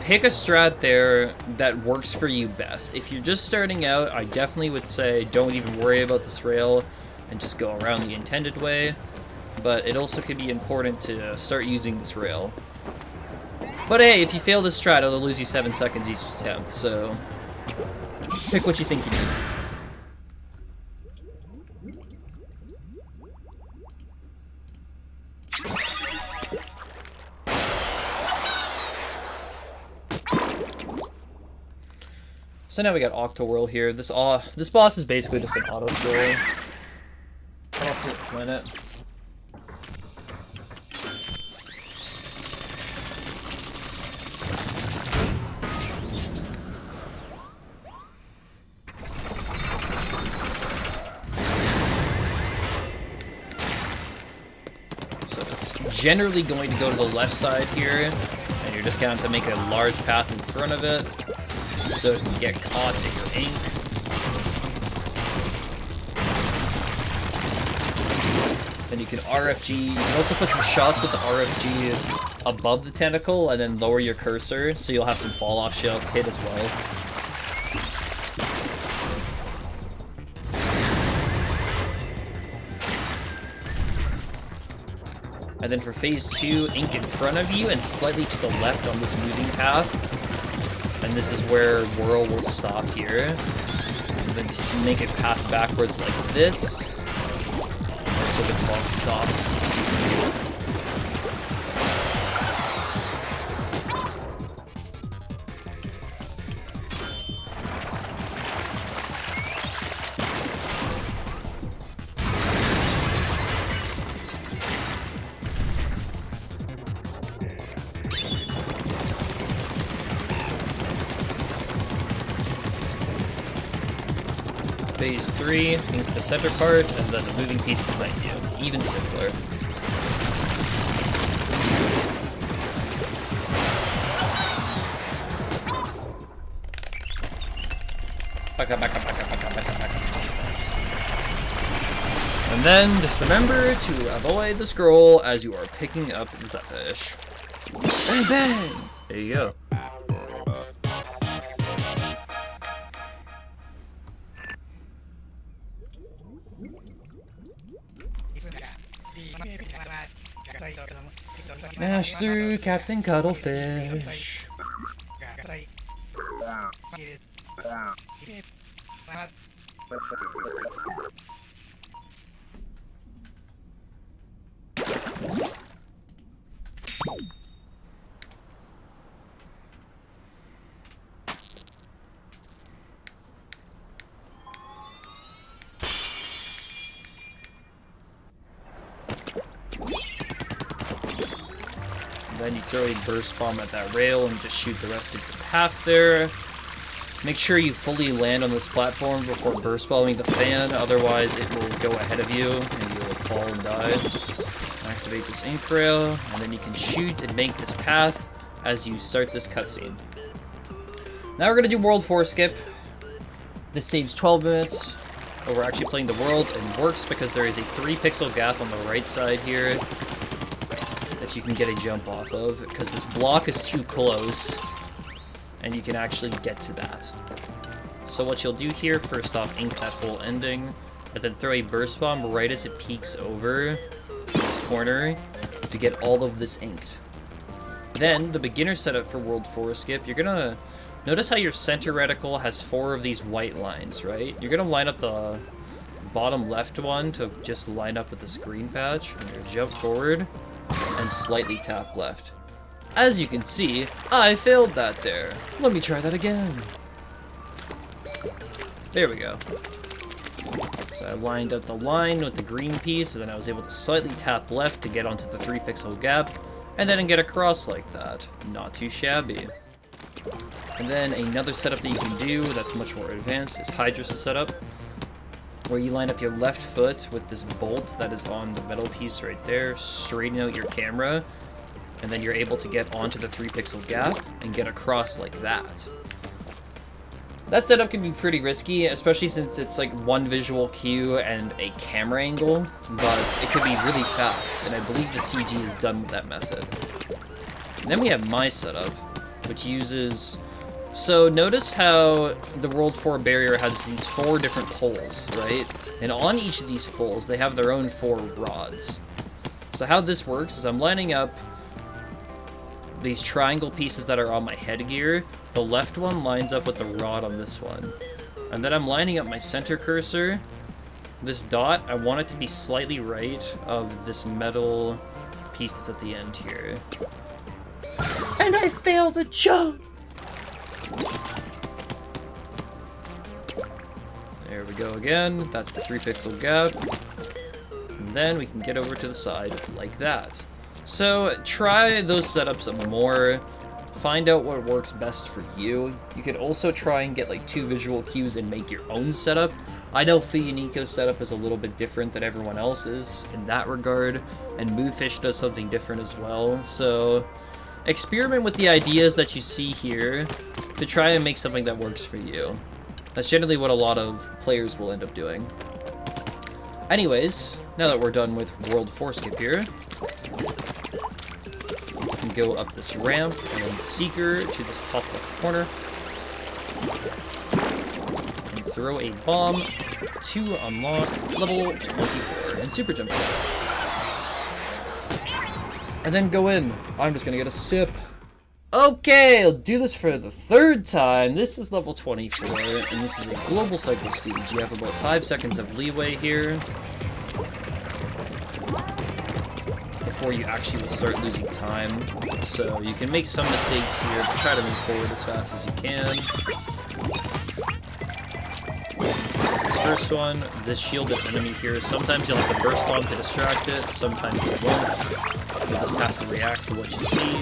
Pick a strat there that works for you best. If you're just starting out, I definitely would say don't even worry about this rail and just go around the intended way, but it also could be important to start using this rail. But hey, if you fail this strat, it'll lose you 7 seconds each attempt, so pick what you think you need. So now we got Overworld here. This boss is basically just an auto-scroll. I'll also explain it. So it's generally going to go to the left side here, and you're just going to have to make a large path in front of it, so it can get caught in your ink. Then you can RFG. You can also put some shots with the RFG above the tentacle and then lower your cursor, so you'll have some fall-off shots hit as well. And then for phase 2, ink in front of you and slightly to the left on this moving path. And this is where Whirl will stop here. And then just make it path backwards like this. so the clock stopped. Phase 3, ink the center part, and then the moving piece behind you. Even simpler. And then, just remember to avoid the scroll as you are picking up the fish. Bang bang! There you go. Mash through Captain Cuttlefish. Then you throw a burst bomb at that rail and just shoot the rest of your path there. Make sure you fully land on this platform before burst bombing the fan, otherwise it will go ahead of you and you will fall and die. Activate this ink rail, and then you can shoot and make this path as you start this cutscene. Now we're going to do World 4 skip. This saves 12 minutes, but we're actually playing the world, and works because there is a 3 pixel gap on the right side here that you can get a jump off of, because this block is too close, and you can actually get to that. So what you'll do here, first off, ink that whole ending, and then throw a burst bomb right as it peeks over this corner to get all of this inked. Then, the beginner setup for World 4 skip, you're gonna notice how your center reticle has 4 of these white lines, right? You're gonna line up the bottom left one to just line up with this green patch, and you're gonna jump forward and slightly tap left. As you can see, I failed that there. Let me try that again. There we go. So I lined up the line with the green piece, and then I was able to slightly tap left to get onto the 3 pixel gap, and then get across like that. Not too shabby. And then another setup that you can do that's much more advanced is Hydra's setup, where you line up your left foot with this bolt that is on the metal piece right there, straighten out your camera, and then you're able to get onto the 3 pixel gap and get across like that. That setup can be pretty risky, especially since it's like one visual cue and a camera angle, but it could be really fast, and I believe the CG is done with that method. And then we have my setup, which uses... So notice how the World 4 barrier has these 4 different poles, right? And on each of these poles, they have their own 4 rods. So how this works is I'm lining up these triangle pieces that are on my headgear. The left one lines up with the rod on this one. And then I'm lining up my center cursor. This dot, I want it to be slightly right of this metal piece that's at the end here. And I failed the jump! There we go again. That's the 3 pixel gap. And then we can get over to the side like that. So try those setups more. Find out what works best for you. You could also try and get like 2 visual cues and make your own setup. I know Fiunico's setup is a little bit different than everyone else's in that regard, and Movefish does something different as well. So experiment with the ideas that you see here to try and make something that works for you. That's generally what a lot of players will end up doing. Anyways, now that we're done with World 4 skip here, you can go up this ramp and then Seeker to this top left corner and throw a bomb to unlock level 24 and super jump. And then go in. I'm just gonna get a sip. Okay, I'll do this for the 3rd time. This is level 24, and this is a global cycle stage. You have about 5 seconds of leeway here. before you actually will start losing time. So you can make some mistakes here, but try to move forward as fast as you can. This first one, this shielded enemy here, sometimes you'll have to burst bomb to distract it, sometimes you won't. You'll just have to react to what you see.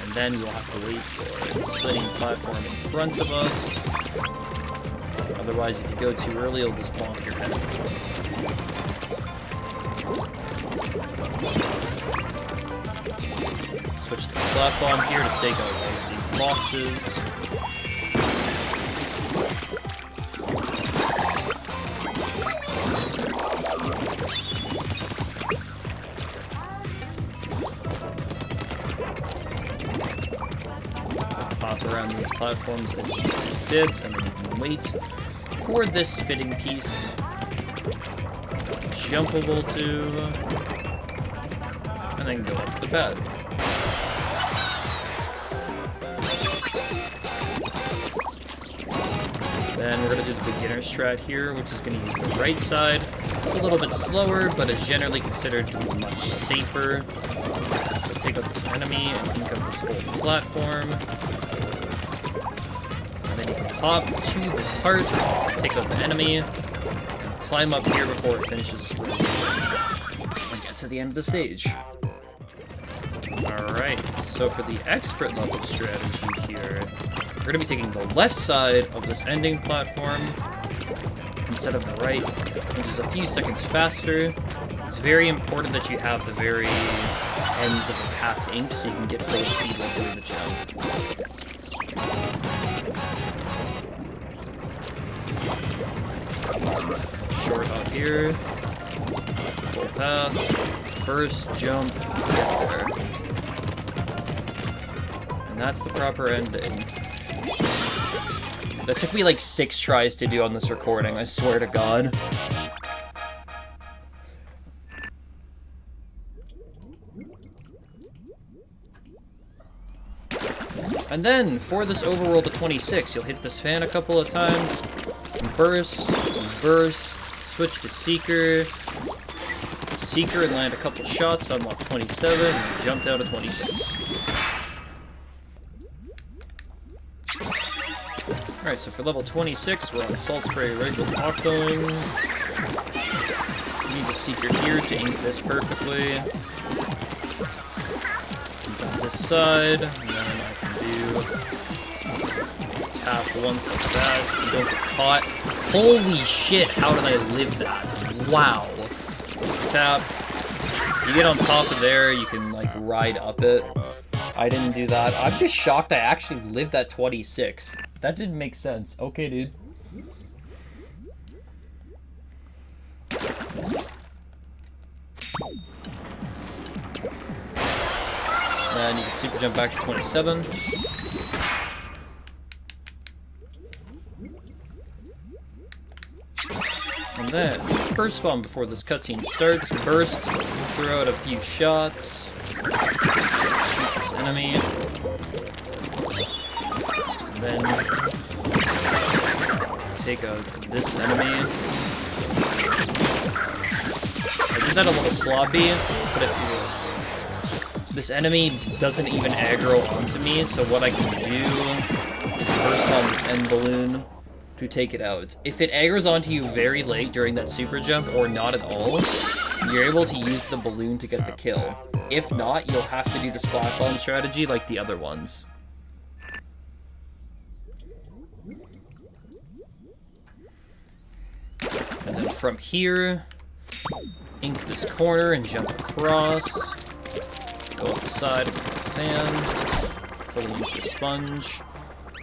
And then we'll have to wait for the splitting platform in front of us. Otherwise, if you go too early, it'll just bonk your head. Switch to Splat Bomb here to take out all of these boxes. Pop around these platforms as you see fit, and then you can wait for this spinning piece. Jumpable to, and then go up to the pad. Then we're going to do the beginner strat here, which is going to use the right side. It's a little bit slower, but is generally considered to be much safer. So take out this enemy and ink up this whole platform. And then you can hop to this part, take out the enemy, and climb up here before it finishes and get to the end of the stage. Alright, so for the expert level strategy here, we're going to be taking the left side of this ending platform instead of the right, which is a few seconds faster. It's very important that you have the very ends of the path inked so you can get full speed while doing the jump. Short up here, full path, burst, jump, get there. And that's the proper ending. That took me like 6 tries to do on this recording, I swear to God. And then, for this Overworld to 26, you'll hit this fan a couple of times, burst, switch to Seeker, and land a couple shots to unlock 27, and jump down to 26. Alright, so for level 26, we're on Salt Spray Rig with Octolings. Use a Seeker here to ink this perfectly. On this side, and then I can do tap once like that. You don't get caught. Holy shit, how did I live that? Wow. Tap. You get on top of there, you can like ride up it. I didn't do that. I'm just shocked I actually lived at 26. That didn't make sense. Okay, dude. Then you can super jump back to 27. And then, first spawn before this cutscene starts, burst, throw out a few shots, shoot this enemy, and then take out this enemy. I did that a little sloppy, but if this enemy doesn't even aggro onto me, so what I can do is burst on this end balloon to take it out. If it aggro's onto you very late during that super jump, or not at all, you're able to use the balloon to get the kill. If not, you'll have to do the splat bomb strategy like the other ones. And then from here, ink this corner and jump across. Go up the side of the fan, fully ink the sponge.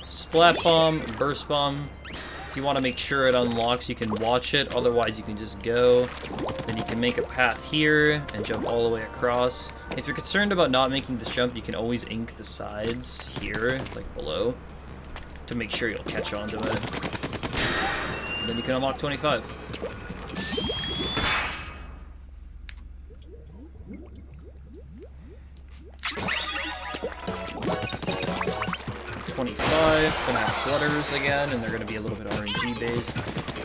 Splat bomb, burst bomb. If you want to make sure it unlocks, you can watch it, otherwise you can just go. Then you can make a path here and jump all the way across. If you're concerned about not making this jump, you can always ink the sides here, like below, to make sure you'll catch onto it. And then you can unlock 25. 25, gonna have flutters again, and they're gonna be a little bit RNG based.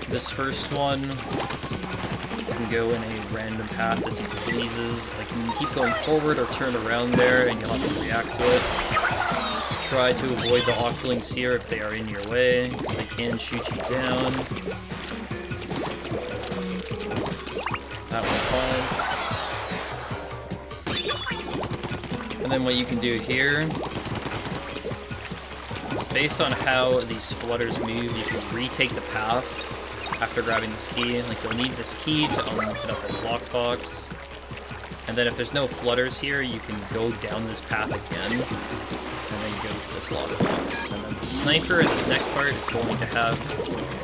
This first one can go in a random path as he pleases. Like, you can keep going forward or turn around there, and you'll have to react to it. Try to avoid the Octlings here if they are in your way, because they can shoot you down. That one fine. And then what you can do here is, based on how these flutters move, you can retake the path after grabbing this key. Like, you'll need this key to open up the lockbox. And then if there's no flutters here, you can go down this path again. And then you go to this lockbox. And then the sniper in this next part is going to have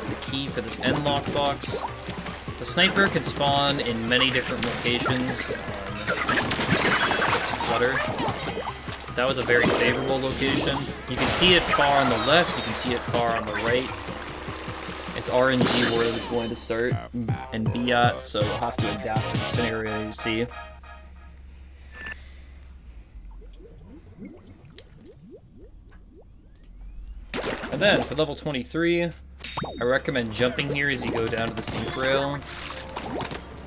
the key for this end lockbox. The sniper can spawn in many different locations on this flutter. That was a very favorable location. You can see it far on the left, you can see it far on the right. It's RNG where it's going to start and be at, so you'll have to adapt to the scenario you see. And then, for level 23, I recommend jumping here as you go down to this ink rail, and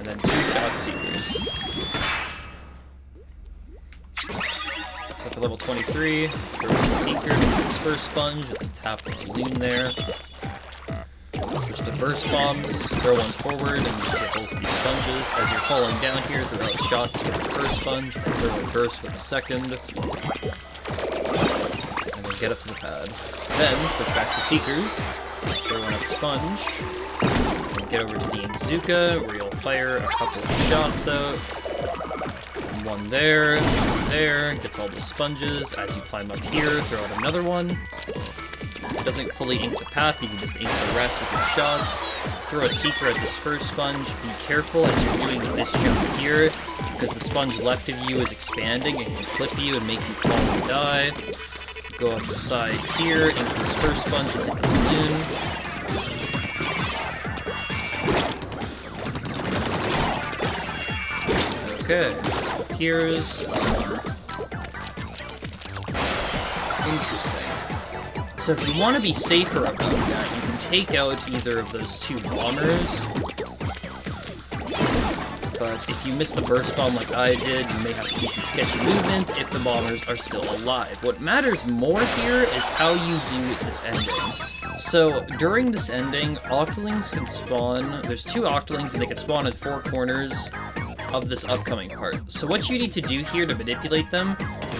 then 2-shot Seeker. So for level 23, throw a Seeker to this first sponge, and then tap the balloon there. Switch to burst bombs, throw one forward, and you get both of these sponges. As you're falling down here, throw out shots to get the first sponge, and throw a burst for the second. And then get up to the pad. Then, switch back to Seekers, throw in a sponge, and get over to the Inkzooka, where you'll fire a couple of shots out. And one there, gets all the sponges. As you climb up here, throw out another one. If it doesn't fully ink the path, you can just ink the rest with your shots. Throw a Seeker at this first sponge. Be careful as you're doing this jump here, because the sponge left of you is expanding and can clip you and make you fall and die. Go up the side here, ink this first sponge and hit the balloon. Okay, here's interesting. So if you want to be safer about that, you can take out either of those two bombers. But if you miss the burst bomb like I did, you may have to do some sketchy movement if the bombers are still alive. What matters more here is how you do this ending. So, during this ending, Octolings can spawn. There's 2 Octolings, and they can spawn at 4 corners of this upcoming part. So what you need to do here to manipulate them,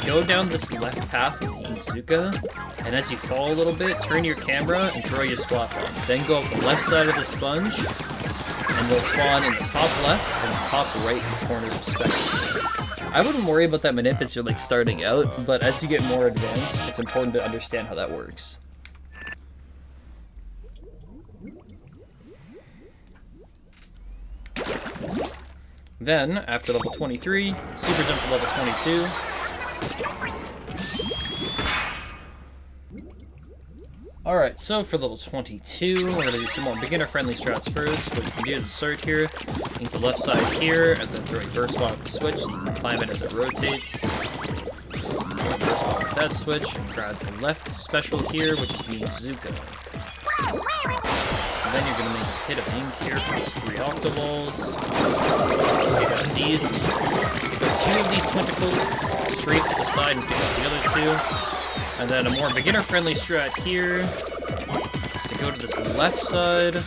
go down this left path with the Inkzooka, and as you fall a little bit, turn your camera and throw your squat bomb. Then go up the left side of the sponge, and they'll spawn in the top left and the top right corners respectively. I wouldn't worry about that manip as you're like starting out, but as you get more advanced, it's important to understand how that works. Then, after level 23, super jump to level 22. Alright, so for level 22, we're going to do some more beginner-friendly strats first. What you can do is start here, ink the left side here, and then throw a burst bomb with the switch so you can climb it as it rotates. Throw a burst bomb with that switch, and grab the left special here, which is the Inkzooka. And then you're going to make a hit of ink here for those 3 octaballs. You got these. Put 2 of these tentacles straight to the side and pick up the other 2. And then a more beginner-friendly strat here is to go to this left side,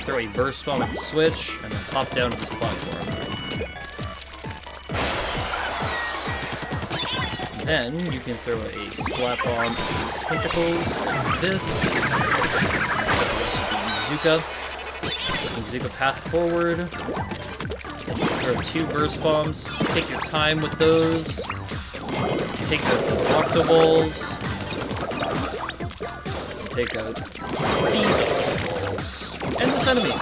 throw a burst bomb at the switch, and then pop down to this platform. Then you can throw a splat bomb at these tentacles like this. Inkzooka. Inkzooka path forward. Throw 2 burst bombs. Take your time with those. Take out those octaballs. Take out these octaballs. And this enemy.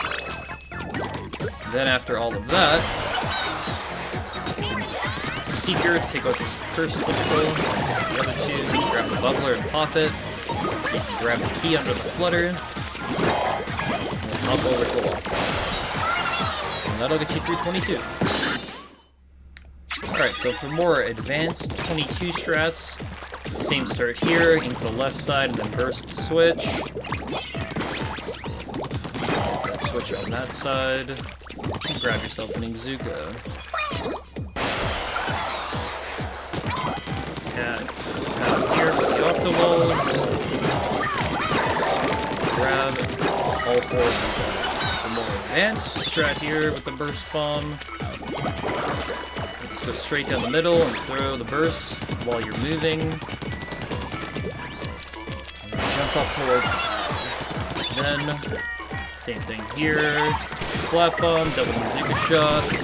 Then after all of that, Seeker, take out this first tentacle, the other 2, grab the bubbler and pop it. You can grab the key under the flutter, and then hop over to the lockbox. And that'll get you through 22. Alright, so for more advanced 22 strats, same start here, into the left side, and then burst the switch. Switch on that side. Grab yourself an Izuka. Cat out here for the Octawalls. Grab all 4 of these items. The more advanced strat here with the burst bomb. Let's go straight down the middle and throw the burst while you're moving. Jump up towards the then same thing here. Flat bomb, double Izuka shots,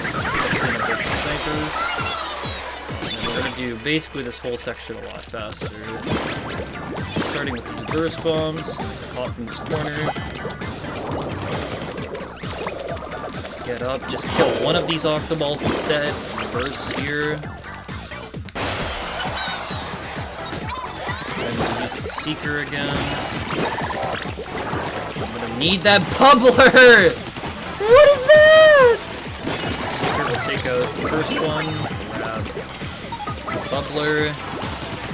clean up with the snipers. And we're gonna do basically this whole section a lot faster. Starting with these burst bombs, off from this corner. Get up, just kill one of these Octaballs instead. Burst here. And we'll use the Seeker again. I'm gonna need that bubbler! What is that? Seeker will take out the first one. Grab the bubbler.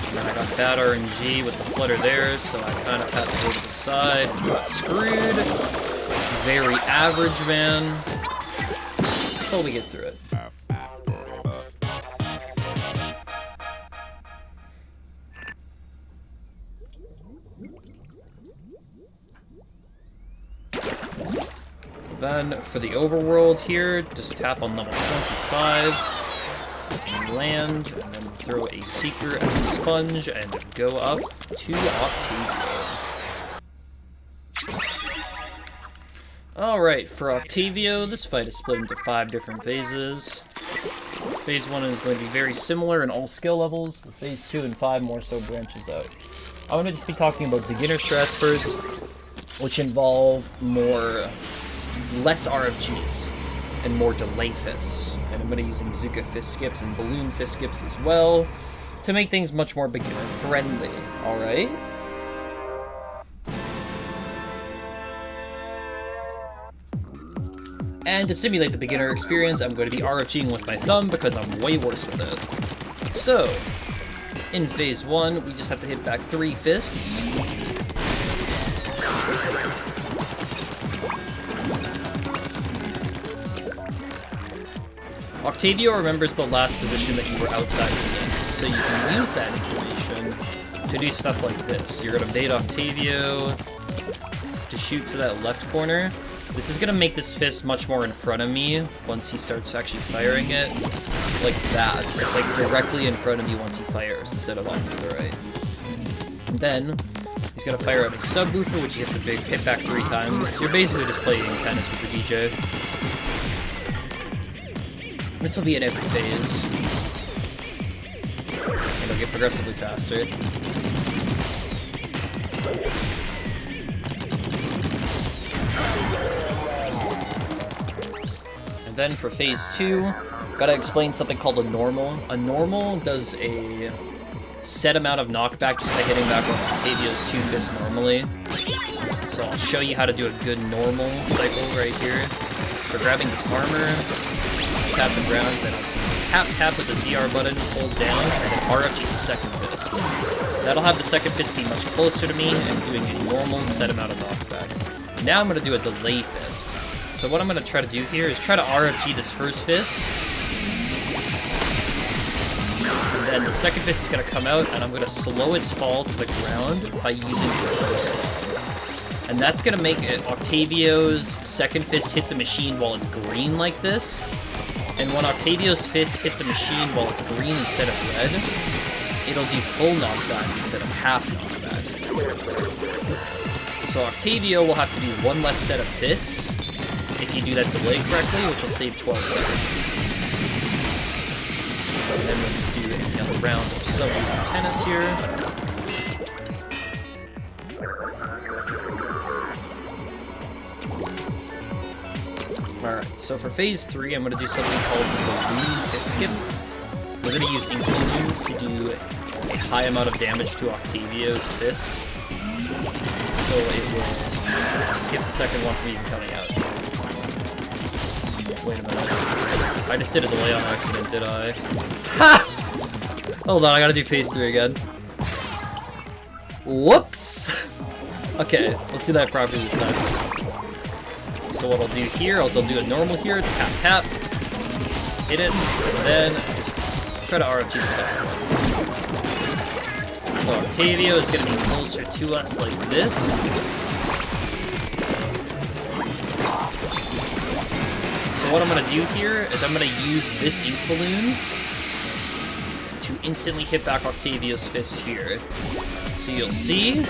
And then I got bad RNG with the flutter there, so I kind of had to go to the side. Got screwed. Very average, man. Until we get through it. Then for the overworld here, just tap on level 25, and land, and then throw a Seeker at the sponge, and go up to Octavio. Alright, for Octavio, this fight is split into 5 different phases. Phase 1 is going to be very similar in all skill levels, with Phase 2 and 5 more so branches out. I'm going to just be talking about beginner strats first, which involve less RFGs and more delay fists. And I'm going to use Izuka fist skips and balloon fist skips as well to make things much more beginner friendly, alright? And to simulate the beginner experience, I'm going to be RFGing with my thumb because I'm way worse with it. So, in Phase 1, we just have to hit back 3 fists. Octavio remembers the last position that you were outside of the game, so you can use that information to do stuff like this. You're going to bait Octavio to shoot to that left corner. This is going to make this fist much more in front of me once he starts actually firing it. Like that. It's like directly in front of me once he fires instead of off to the right. And then he's going to fire out a subwoofer, which you have to hit back 3 times. You're basically just playing tennis with the DJ. This will be in every phase. It'll get progressively faster. And then for phase 2, gotta explain something called a normal. A normal does a set amount of knockback just by hitting back on Octavio's 2 fists normally. So I'll show you how to do a good normal cycle right here. For grabbing this armor, tap the ground, then I'll tap with the ZR button, hold down, and then RFG the second fist. That'll have the second fist be much closer to me and doing a normal set amount of knockback. Now I'm going to do a delay fist. So what I'm going to try to do here is try to RFG this first fist. And then the second fist is going to come out, and I'm going to slow its fall to the ground by using the reversal. And that's going to make it Octavio's second fist hit the machine while it's green like this. And when Octavio's fist hit the machine while it's green instead of red, it'll do full knockback instead of half knockback. So Octavio will have to do 1 less set of fists if you do that delay correctly, which will save 12 seconds. And then we'll just do another round of subwoofer tennis here. Alright, so for phase 3, I'm going to do something called the balloon fist skip. We're going to use ink balloons to do a high amount of damage to Octavio's fist. So it will skip the second one from even coming out. Wait a minute. I just did a delay on accident, did I? Ha! Hold on, I gotta do phase 3 again. Whoops! Okay, let's do that properly this time. So what I'll do here, I'll do a normal here, tap tap, hit it, and then try to RFG the second one. So Octavio is going to be closer to us like this. So what I'm going to do here is I'm going to use this ink balloon to instantly hit back Octavio's fist here. So you'll see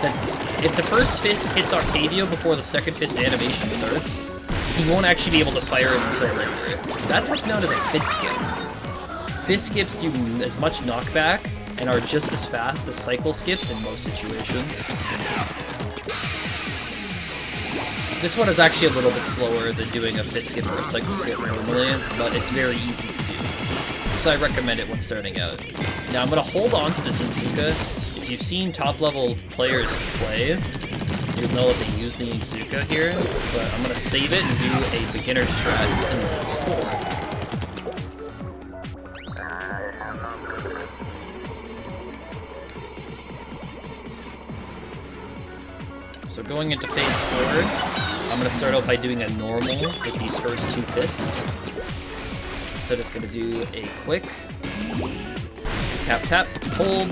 that if the first fist hits Octavio before the second fist animation starts, he won't actually be able to fire it until later. That's what's known as a fist skip. Fist skips do as much knockback and are just as fast as cycle skips in most situations. This one is actually a little bit slower than doing a fist skip or a cycle skip normally, but it's very easy to do. So I recommend it when starting out. Now I'm going to hold on to this Inkzuka. If you've seen top level players play, you'll know that they use the Inkzuka here, but I'm going to save it and do a beginner strat in phase 4. So going into phase 4, I'm going to start out by doing a normal with these first two fists. So just going to do a quick tap tap, hold.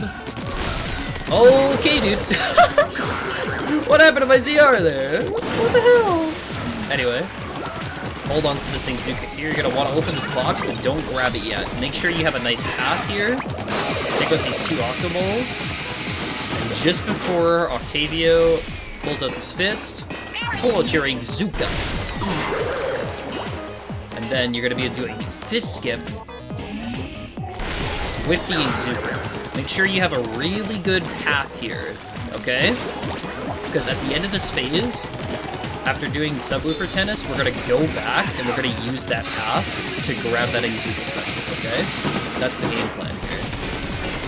Okay, dude. What happened to my ZR there? What the hell? Anyway, hold on to this Inkzuka here. You're going to want to open this box, but don't grab it yet. Make sure you have a nice path here. Take out these two Octoballs. And just before Octavio pulls out this fist, pull out your Inkzuka. And then you're going to be doing fist skip with the Inkzuka. Make sure you have a really good path here, okay? Because at the end of this phase, after doing subwoofer tennis, we're going to go back and we're going to use that path to grab that Inkzuka special, okay? That's the game plan here.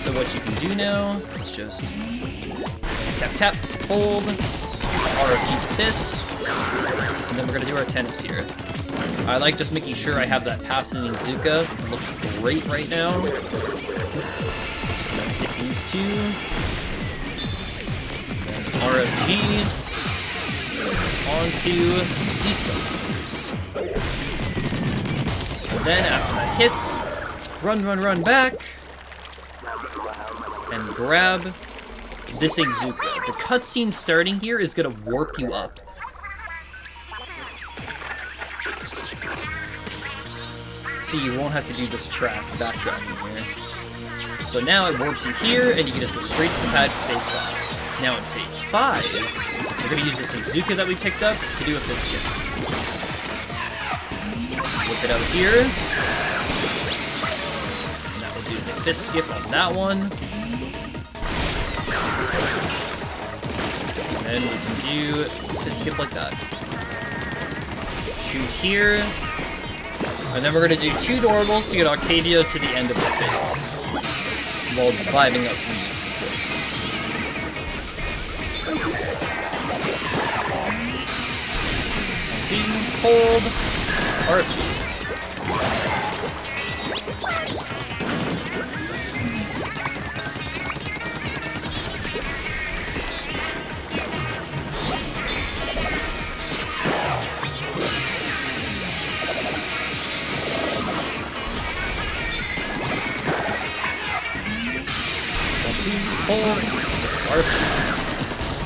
So what you can do now is just tap tap, hold, RFG the fist, and then we're going to do our tennis here. I like just making sure I have that path to the Inkzuka. It looks great right now. Hit these two. And RFG onto these subwoofers. And then after that hits, run back, and grab this Inkzuka. The cutscene starting here is gonna warp you up. See, you won't have to do this backtracking here. So now it warps you here, and you can just go straight to the pad for phase 5. Now in phase 5, we're going to use this Inkzuka that we picked up to do a fist skip. Whip it out here. And that will do the fist skip on that one. And then we can do a fist skip like that. Shoot here. And then we're going to do 2 normals to get Octavio to the end of this phase. While vibing out to the music, of course. Team, hold, RFG.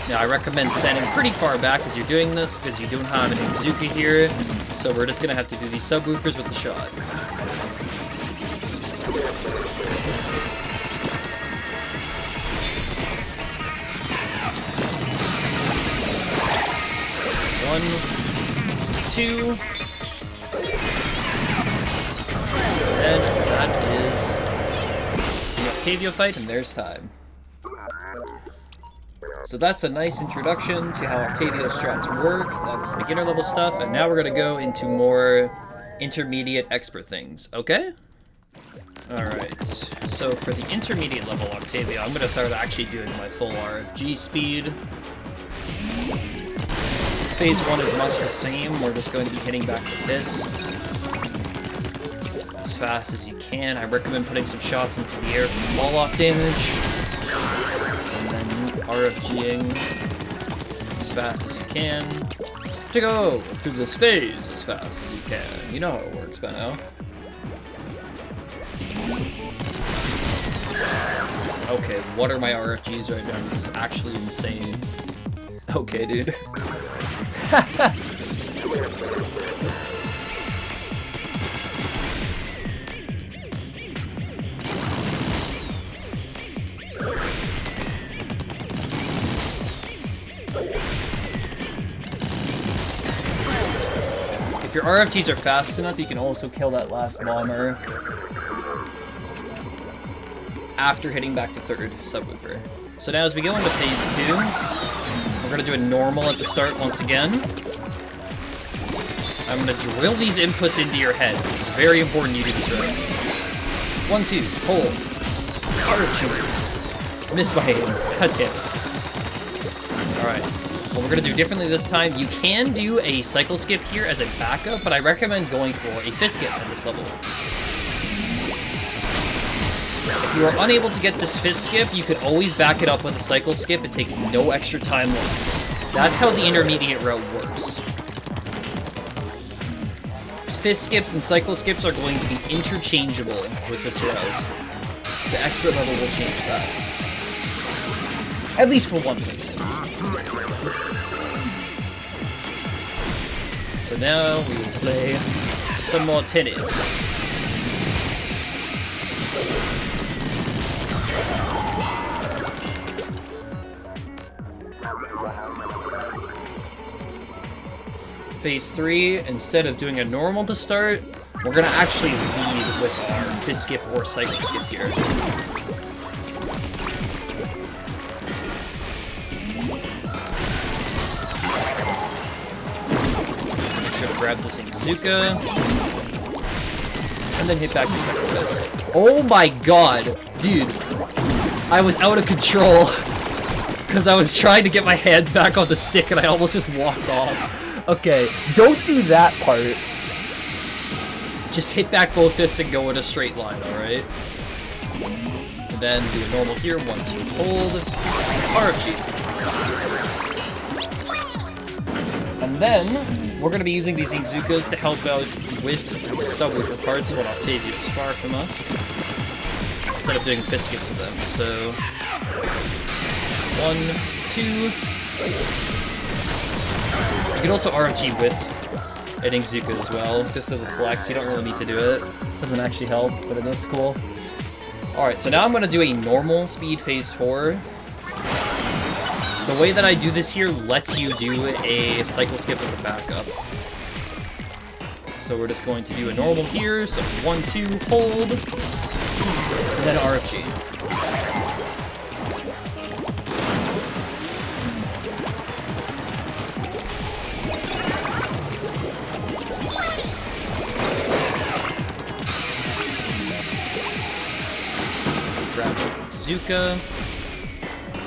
Now I recommend standing pretty far back as you're doing this because you don't have an Inkzuka here, so we're just gonna have to do these subwoofers with the shot. One, two, and that is the Octavio fight, and there's time. So that's a nice introduction to how Octavio strats work. That's beginner level stuff, and now we're gonna go into more intermediate expert things, okay? Alright, so for the intermediate level Octavio, I'm gonna start actually doing my full RFG speed. Phase 1 is much the same, we're just going to be hitting back the fists as fast as you can. I recommend putting some shots into the air for fall off damage. RFGing as fast as you can to go through this phase as fast as you can. You know how it works by now. Okay, what are my RFGs right now? This is actually insane. Okay, dude. If your RFGs are fast enough, you can also kill that last bomber after hitting back the third subwoofer. So now as we go into phase 2, we're gonna do a normal at the start once again. I'm gonna drill these inputs into your head. It's very important you do this right. 1, 2, hold. Archer. Missed my aim. God damn it. Alright. What we're gonna do differently this time, you can do a cycle skip here as a backup, but I recommend going for a fist skip at this level. If you are unable to get this fist skip, you could always back it up with a cycle skip and take no extra time once. That's how the intermediate route works. Fist skips and cycle skips are going to be interchangeable with this route. The expert level will change that. At least for one phase. So now we will play some more tennis. Phase 3, instead of doing a normal to start, we're gonna actually lead with our fist skip or cycle skip here. Make sure to grab this Izuka, and then hit back your second fist. Oh my god, dude, I was out of control because I was trying to get my hands back on the stick and I almost just walked off. Okay, don't do that part. Just hit back both fists and go in a straight line, alright? And then do a normal here, 1, 2, hold, RFG. And then, we're going to be using these Izukas to help out with the subwoofer parts when Octavio is far from us, instead of doing fist skips with them. So, 1, 2... You can also RFG with an Izuka as well, just as a flex. You don't really need to do it. Doesn't actually help, but it looks cool. Alright, so now I'm going to do a normal speed phase 4. The way that I do this here lets you do a cycle skip as a backup. So we're just going to do a normal here, so 1, 2, hold, and then RFG. Grab Izuka,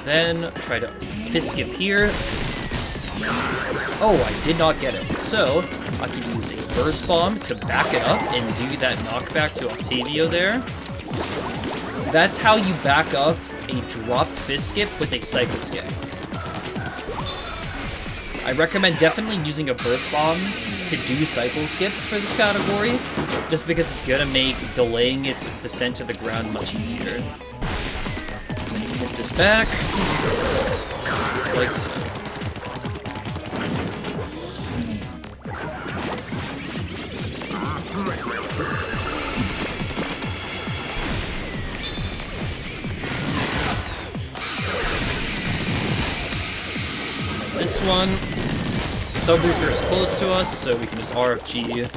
then try to fist skip here. Oh, I did not get it. So, I can use a burst bomb to back it up and do that knockback to Octavio there. That's how you back up a dropped fist skip with a cycle skip. I recommend definitely using a burst bomb to do cycle skips for this category, just because it's gonna make delaying its descent to the ground much easier. Get this back, like so. This one, subwoofer is close to us, so we can just RFG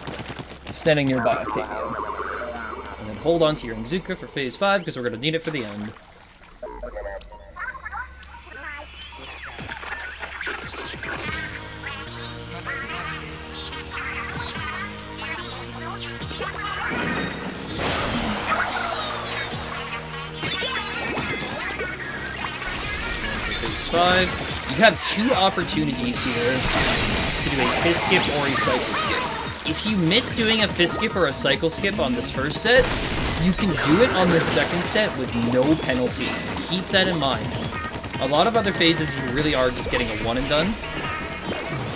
standing nearby Octavio. And then hold on to your Izuka for phase 5, because we're going to need it for the end. Phase 5. You have two opportunities here to do a fist skip or a cycle skip. If you miss doing a fist skip or a cycle skip on this first set, you can do it on the second set with no penalty. Keep that in mind. A lot of other phases, you really are just getting a one and done,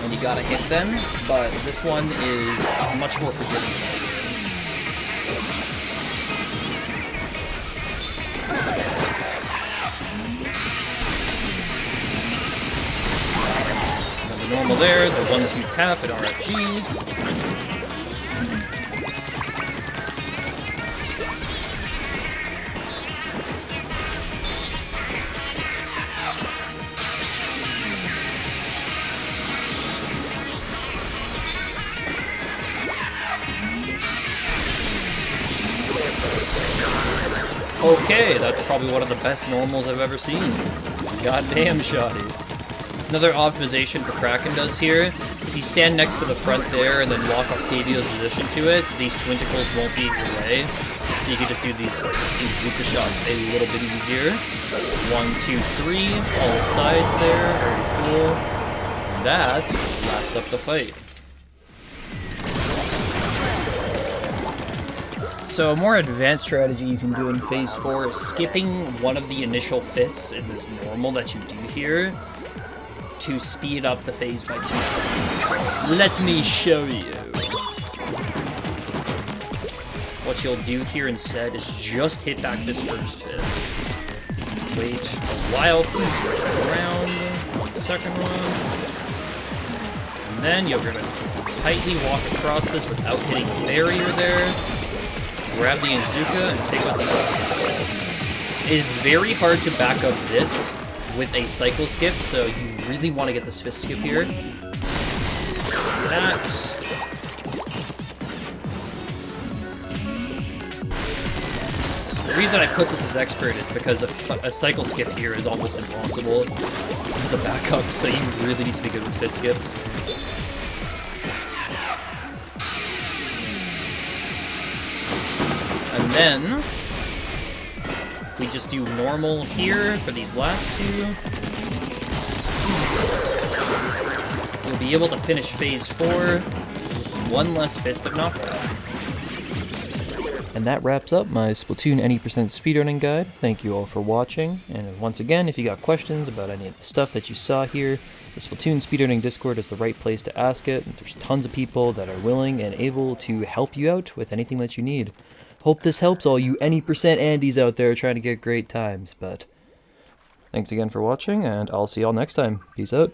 and you gotta hit them, but this one is much more forgiving. The normal there, the 1-2 tap at RFG. Okay, that's probably one of the best normals I've ever seen. Goddamn shoddy. Another optimization for Kraken does here, if you stand next to the front there and then lock Octavio's position to it, these twinkles won't be in your way. So you can just do these Zuka shots a little bit easier. 1, 2, 3, all sides there, very cool. That wraps up the fight. So a more advanced strategy you can do in Phase 4 is skipping one of the initial fists in this normal that you do here to speed up the phase by 2 seconds. Let me show you. What you'll do here instead is just hit back this first fist. Wait a while for it to go around. Second one. And then you're gonna tightly walk across this without hitting the barrier there. Grab the Izuka and take out the Octopus. It is very hard to back up this with a cycle skip, so you really want to get this fist skip here. That. The reason I put this as expert is because a cycle skip here is almost impossible as a backup, so you really need to be good with fist skips. And then, if we just do normal here for these last two, you'll be able to finish Phase 4 with one less fist of knockback. And that wraps up my Splatoon any percent speedrunning guide. Thank you all for watching, and once again, if you got questions about any of the stuff that you saw here, the Splatoon speedrunning Discord is the right place to ask it. There's tons of people that are willing and able to help you out with anything that you need. Hope this helps all you any percent Andes out there trying to get great times, but thanks again for watching, and I'll see y'all next time. Peace out.